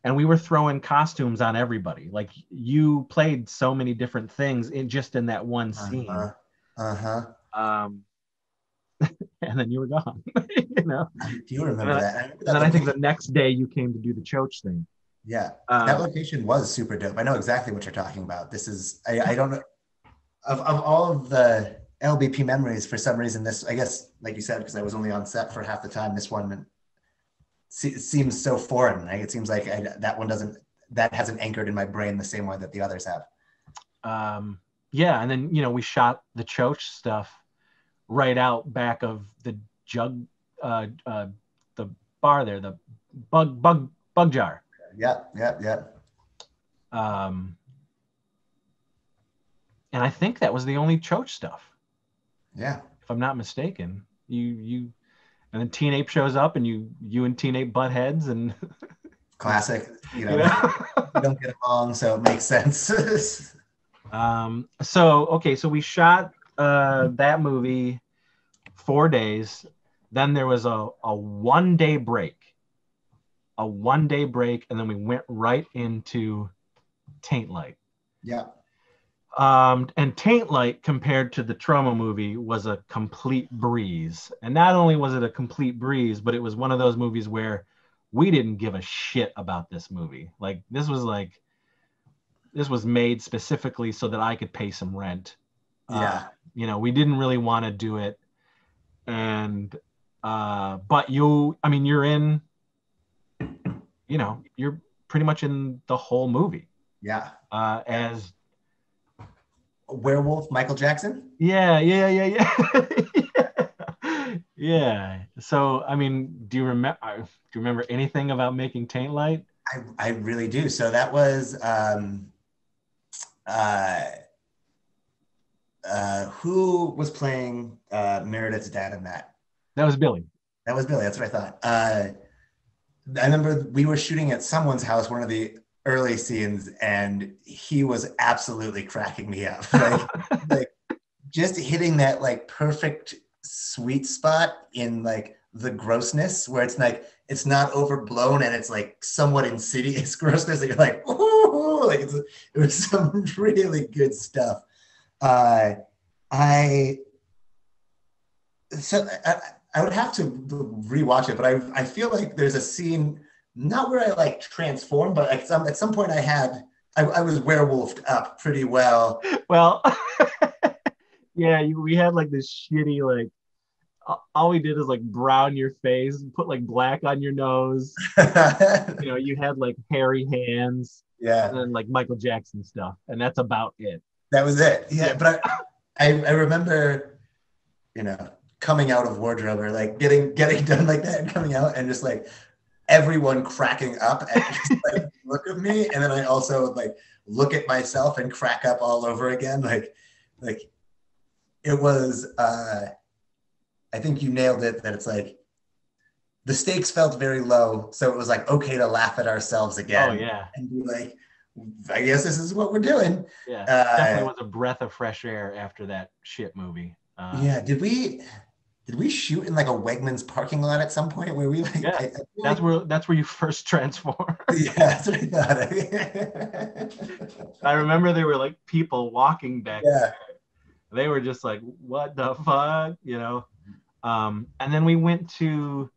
and we were throwing costumes on everybody. Like you played so many different things in that one scene. And then you were gone. I do remember that. And then I think the next day you came to do the Choach thing. Yeah, that location was super dope. I know exactly what you're talking about. This is I don't know of all of the LBP memories. For some reason, this, I guess, like you said, because I was only on set for half the time, this one seems so foreign. It seems like that hasn't anchored in my brain the same way that the others have. Yeah, and then we shot the Choach stuff right out back of the bar there, the bug jar. Yeah. Um, and I think that was the only Choach stuff, Yeah. if I'm not mistaken. You and then Teen Ape shows up, and you and Teen Ape butt heads, and Classic. You you know, know. we don't get along, so it makes sense. So we shot that movie 4 days. Then there was a 1 day break, and then we went right into Taint Light. Yeah. And Taint Light, compared to the Trauma movie, was a complete breeze. And not only was it a complete breeze, but it was one of those movies where we didn't give a shit about this movie. This was made specifically so that I could pay some rent. Yeah. We didn't really want to do it. And but you're pretty much in the whole movie. Yeah. As werewolf Michael Jackson. Yeah. Yeah. So, do you remember anything about making Taint Light? I really do. So that was who was playing Meredith's dad in that? That was Billy. That was Billy. That's what I thought. I remember we were shooting at someone's house, one of the early scenes, and he was absolutely cracking me up. Like just hitting that like perfect sweet spot in like the grossness where it's like it's not overblown and it's like somewhat insidious grossness that you're like, ooh, like it was some really good stuff. I would have to rewatch it, but I feel like there's a scene, not where I like transformed, but at some point I was werewolfed up pretty well. Well, yeah, we had like this shitty, like, all we did is like brown your face and put like black on your nose. You had like hairy hands. Yeah. And then like Michael Jackson stuff. And that's about it. That was it. Yeah. But I remember, coming out of wardrobe or like getting done like that and coming out and just like everyone cracking up and just like look at me. And then I also like look at myself and crack up all over again. Like it was, I think you nailed it, that it's like the stakes felt very low. So it was like, okay to laugh at ourselves again. Oh yeah. And be like, I guess this is what we're doing. Yeah. Definitely was a breath of fresh air after that shit movie. Yeah. Did we shoot in like a Wegmans parking lot at some point where we like? Yeah, that's where you first transform. Yeah, that's what I thought. I remember there were like people walking back there. They were just like, what the fuck, and then we went to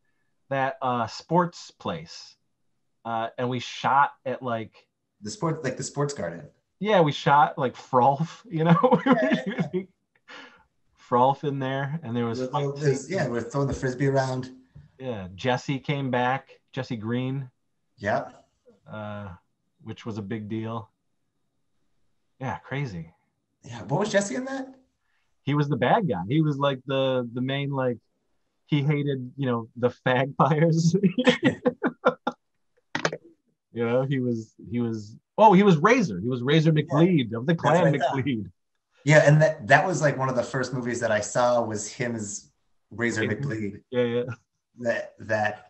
that sports place, and we shot at like the sports garden. Yeah, we shot like Frolf, Frolf in there, and there was we're throwing the frisbee around. Yeah, Jesse came back, Jesse Green. Yeah. Which was a big deal. Yeah, crazy. Yeah, what was Jesse in that? He was the bad guy. He was like the main, like, he hated, the fag fires. He was Razor. He was Razor McLead of the Clan McLead. Yeah, and that was like one of the first movies that I saw was him as Razor McLead. Yeah. That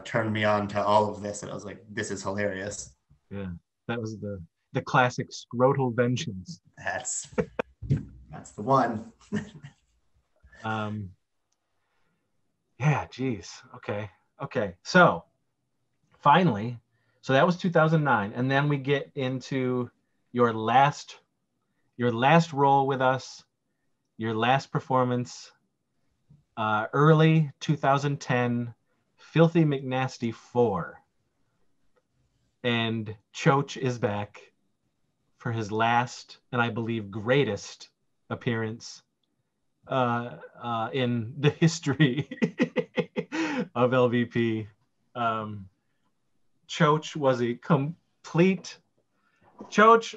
turned me on to all of this, and I was like, this is hilarious. Yeah, that was the classic scrotal vengeance. That's the one. Yeah, geez. Okay. So finally, that was 2009, and then we get into your last role with us, your last performance, early 2010, Filthy McNasty 4. And Choach is back for his last, and I believe greatest, appearance in the history of LVP. Choach was a complete... Choach,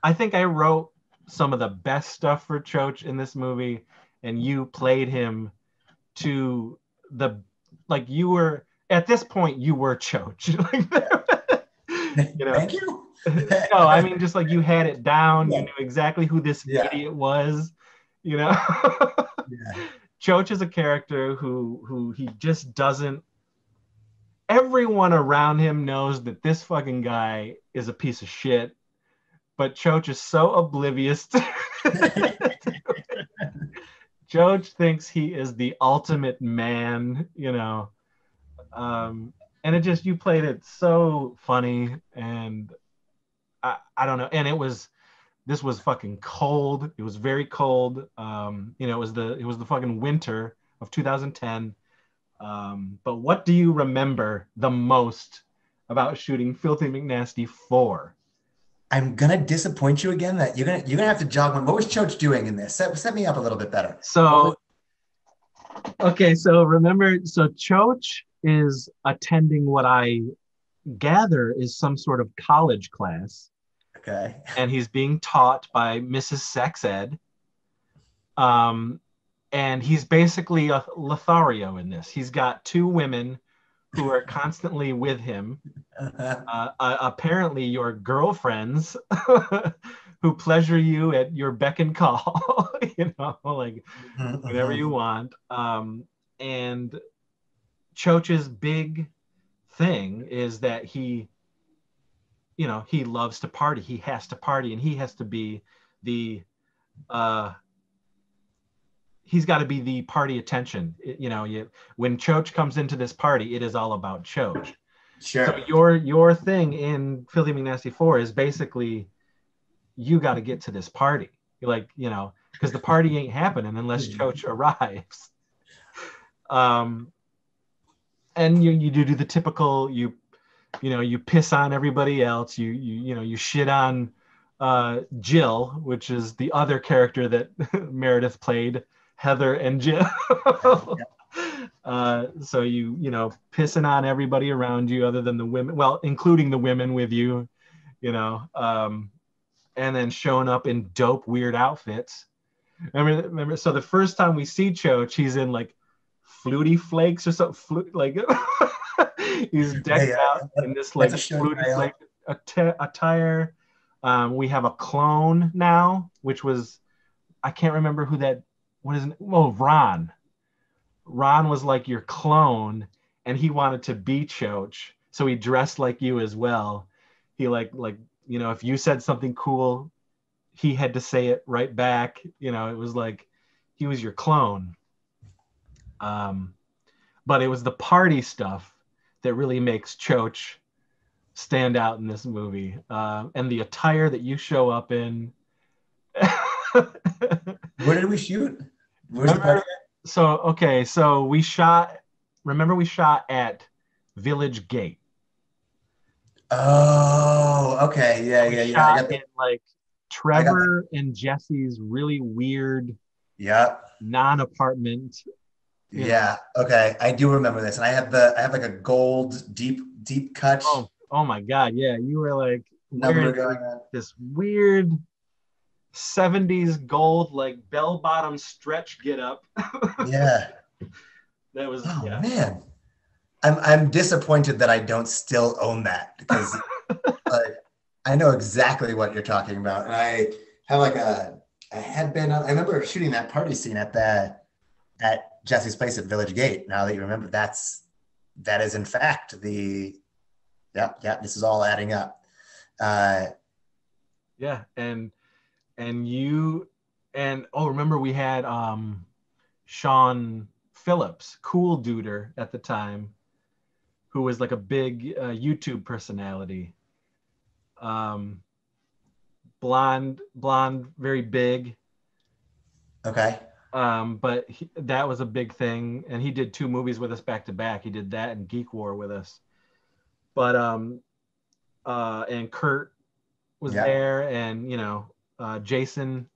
I think I wrote some of the best stuff for Choach in this movie, and you played him to like you were at this point you were Choach. You know. Thank you. No, I mean just like you had it down. Yeah. You knew exactly who this Yeah. idiot was. You know. Yeah. Choach is a character who he just doesn't. Everyone around him knows that this fucking guy is a piece of shit, but Choach is so oblivious to Choach thinks he is the ultimate man, you know. And it just, you played it so funny, and I don't know. And this was fucking cold. It was very cold. You know, it was the fucking winter of 2010. But what do you remember the most about shooting Filthy McNasty 4? I'm gonna disappoint you again. That you're gonna have to jog one. What was Choach doing in this? Set me up a little bit better. So, okay, so remember, so Choach is attending what I gather is some sort of college class, Okay. and he's being taught by Mrs. Sex Ed. Um, and he's basically a Lothario in this. He's got two women who are constantly with him. Apparently, your girlfriends who pleasure you at your beck and call, you know, like whatever you want. And Choach's big thing is that he, you know, he loves to party. He has to party, and he has to be the he's got to be the party attention. You know, when Choach comes into this party, it is all about Choach. Sure. So your thing in Filthy McNasty 4 is basically you got to get to this party. You're like, you know, because the party ain't happening unless Choach arrives. And you do the typical you know you piss on everybody else. You know you shit on Jill, which is the other character that Meredith played, Heather and Jill. So you know pissing on everybody around you other than the women, well, including the women with you, you know, and then showing up in dope weird outfits. Remember, so the first time we see Choach, he's in like Flutie Flakes or something, like he's decked out in this like Flutie Flake attire. We have a clone now, which was, I can't remember who that, what is it? Oh, Ron. Ron was like your clone, and he wanted to be Choach, so he dressed like you as well. He like you know, if you said something cool, he had to say it right back. You know, it was like he was your clone. But it was the party stuff that really makes Choach stand out in this movie, and the attire that you show up in. Where did we shoot? Where's the party at? So okay, so we shot. Remember, we shot at Village Gate. Oh, okay, yeah. I got in like Trevor and Jesse's really weird, non-apartment. Yeah. Okay, I do remember this, and I have like a gold deep cut. Oh my God, yeah, you were like Number wearing this weird 70s gold like bell-bottom stretch get up. Yeah. That was man. I'm disappointed that I don't still own that, because I know exactly what you're talking about. And I have like I remember shooting that party scene at Jesse's place at Village Gate. Now that you remember, that is in fact this is all adding up. Yeah, and remember we had Sean Phillips, Cool Duder at the time, who was like a big YouTube personality. Blonde, very big. Okay. But that was a big thing, and he did 2 movies with us back to back. He did that and Geek War with us. But and Kurt was there, and you know, Jason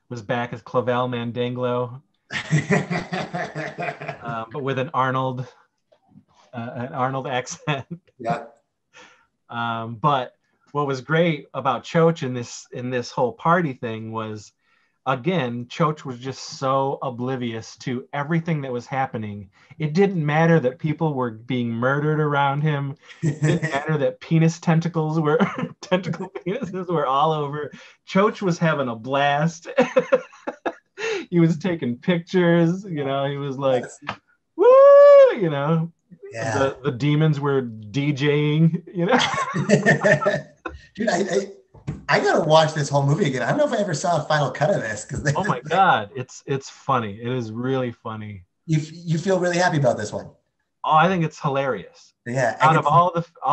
was back as Clavel Mandanglo, but with an Arnold accent. Yeah. But what was great about Choach in this whole party thing was again, Choach was just so oblivious to everything that was happening. It didn't matter that people were being murdered around him. It didn't matter that penis tentacles were tentacle penises were all over. Choach was having a blast. He was taking pictures, he was like, woo, Yeah. the demons were DJing. Dude, I gotta watch this whole movie again. I don't know if I ever saw a final cut of this because Oh my God, it's funny. It is really funny. you feel really happy about this one. Oh, I think it's hilarious. Yeah, Out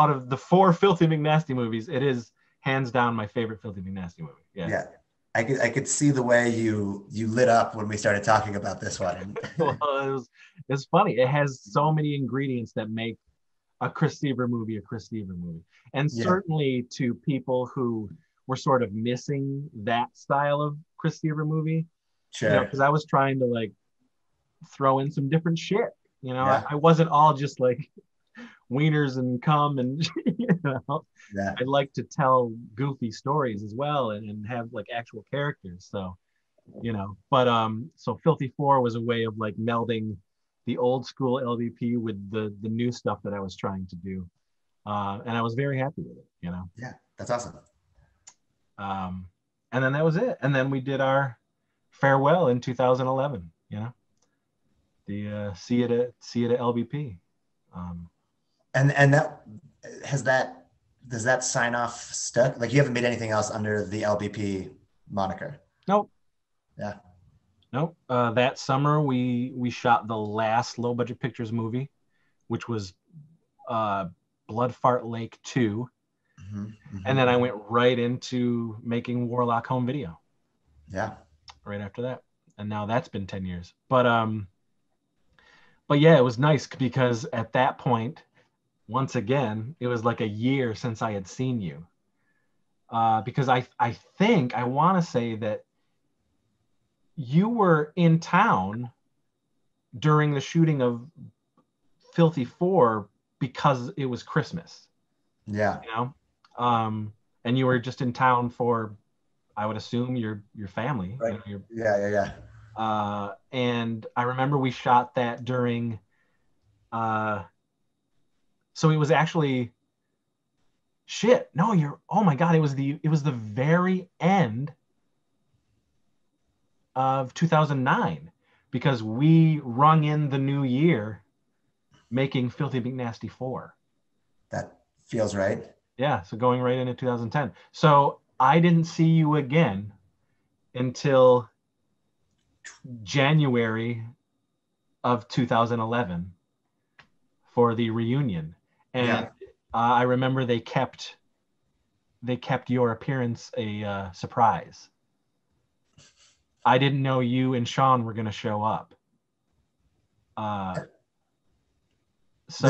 of the four Filthy McNasty movies, it is hands down my favorite Filthy McNasty movie. Yeah. I could see the way you lit up when we started talking about this one. Well, it's funny. It has so many ingredients that make a Chris Seaver movie a Chris Seaver movie. And certainly to people who were sort of missing that style of Chris Seaver movie, Sure. because I was trying to like throw in some different shit. I wasn't all just like wieners and cum and I like to tell goofy stories as well and have like actual characters. So, but so Filthy Four was a way of like melding the old school LVP with the new stuff that I was trying to do. And I was very happy with it, Yeah, that's awesome. And then that was it. And then we did our farewell in 2011, the see it at LVP. And that does that sign off stuck? Like you haven't made anything else under the LVP moniker? Nope. Yeah. Nope. That summer we shot the last low budget pictures movie, which was Blood Fart Lake 2. Mm-hmm, mm-hmm. And then I went right into making Warlock Home Video. Yeah. Right after that. And now that's been 10 years. But yeah, it was nice because at that point, once again, it was like a year since I had seen you. Because I want to say that you were in town during the shooting of Filthy Four because it was Christmas. Yeah. And you were just in town for, I would assume, your family. Right. Yeah. And I remember we shot that during, so it was actually, oh my God, it was the very end of 2009 because we rung in the new year making Filthy McNasty 4. That feels right. Yeah, so going right into 2010. So I didn't see you again until January of 2011 for the reunion. And I remember they kept your appearance a surprise. I didn't know you and Sean were going to show up. So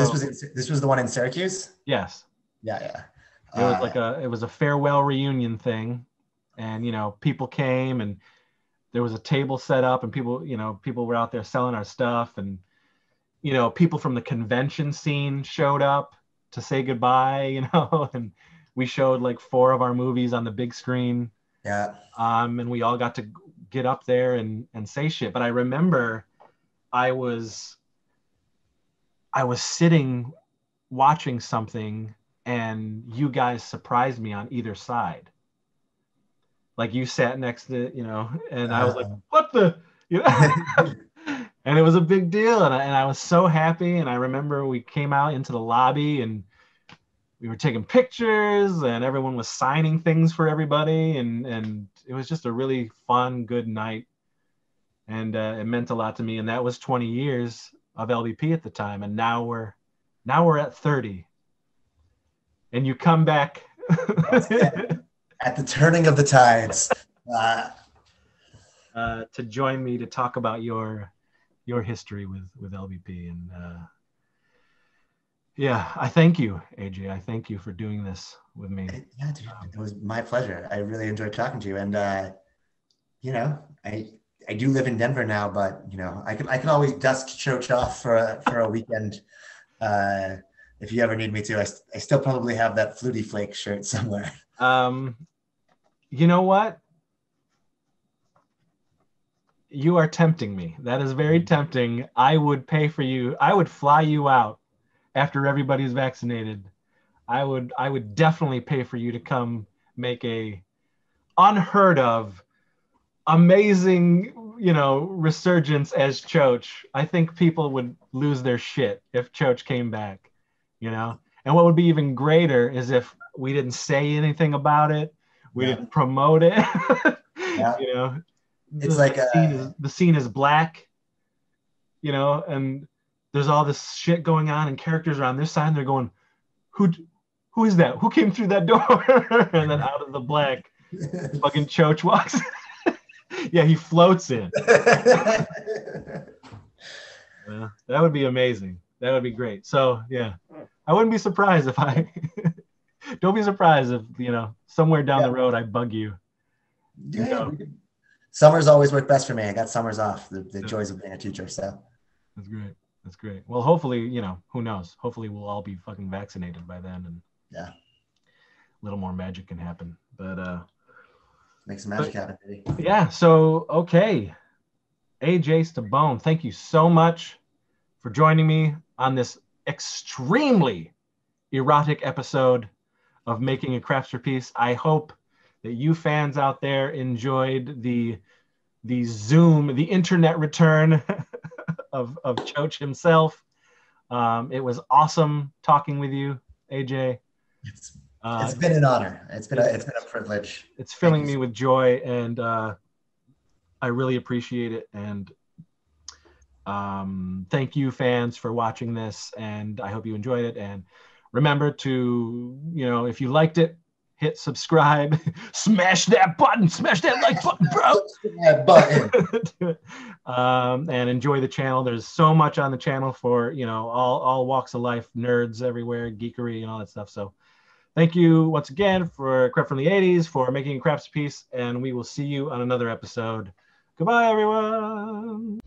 this was the one in Syracuse? Yes. Yeah. It was a farewell reunion thing, and people came and there was a table set up and people were out there selling our stuff, and people from the convention scene showed up to say goodbye, and we showed like 4 of our movies on the big screen. Yeah. And we all got to get up there and say shit. But I remember I was sitting watching something and you guys surprised me on either side. Like you sat next to, and I was like, what the, and it was a big deal. And I was so happy. And I remember we came out into the lobby and we were taking pictures and everyone was signing things for everybody. And it was just a really fun, good night. And it meant a lot to me. And that was 20 years of LVP at the time. And now we're at 30. And you come back at the turning of the tides to join me to talk about your history with LVP. And I thank you, AJ. I thank you for doing this with me. Yeah, dude, it was my pleasure. I really enjoyed talking to you. And I do live in Denver now, but I can always dust Choach off for a weekend. If you ever need me to, I still probably have that Flutie Flake shirt somewhere. You know what? You are tempting me. That is very tempting. I would pay for you. I would fly you out after everybody's vaccinated. I would definitely pay for you to come make a unheard of amazing, resurgence as Choach. I think people would lose their shit if Choach came back, And what would be even greater is if we didn't say anything about it, we didn't promote it. Yeah. It's The like scene is black, and there's all this shit going on, and characters are on this side, and they're going, who is that? Who came through that door? And then out of the black, fucking Choach walks. Yeah, he floats in. That would be amazing. That would be great. So yeah, I wouldn't be surprised if I don't be surprised if somewhere down the road I bug you. Summers always work best for me. I got summers off. The joys of being a teacher. So that's great. That's great. Well, hopefully, who knows? Hopefully we'll all be fucking vaccinated by then, and a little more magic can happen. But make some magic happen, baby. Yeah. So okay, AJ Stabone, thank you so much for joining me on this extremely erotic episode of Making a Crapsterpiece. I hope that you fans out there enjoyed the Zoom, the internet return of Choach himself. It was awesome talking with you, AJ. It's been an honor. It's been a privilege. It's filling me with joy, and I really appreciate it. And thank you, fans, for watching this, and I hope you enjoyed it. And remember to, if you liked it, hit subscribe, smash that button, smash that like button, bro. That button. And enjoy the channel. There's so much on the channel for, all walks of life, nerds everywhere, geekery and all that stuff. So thank you once again for Crap from the 80s, for making a Crapsterpiece, and we will see you on another episode. Goodbye, everyone.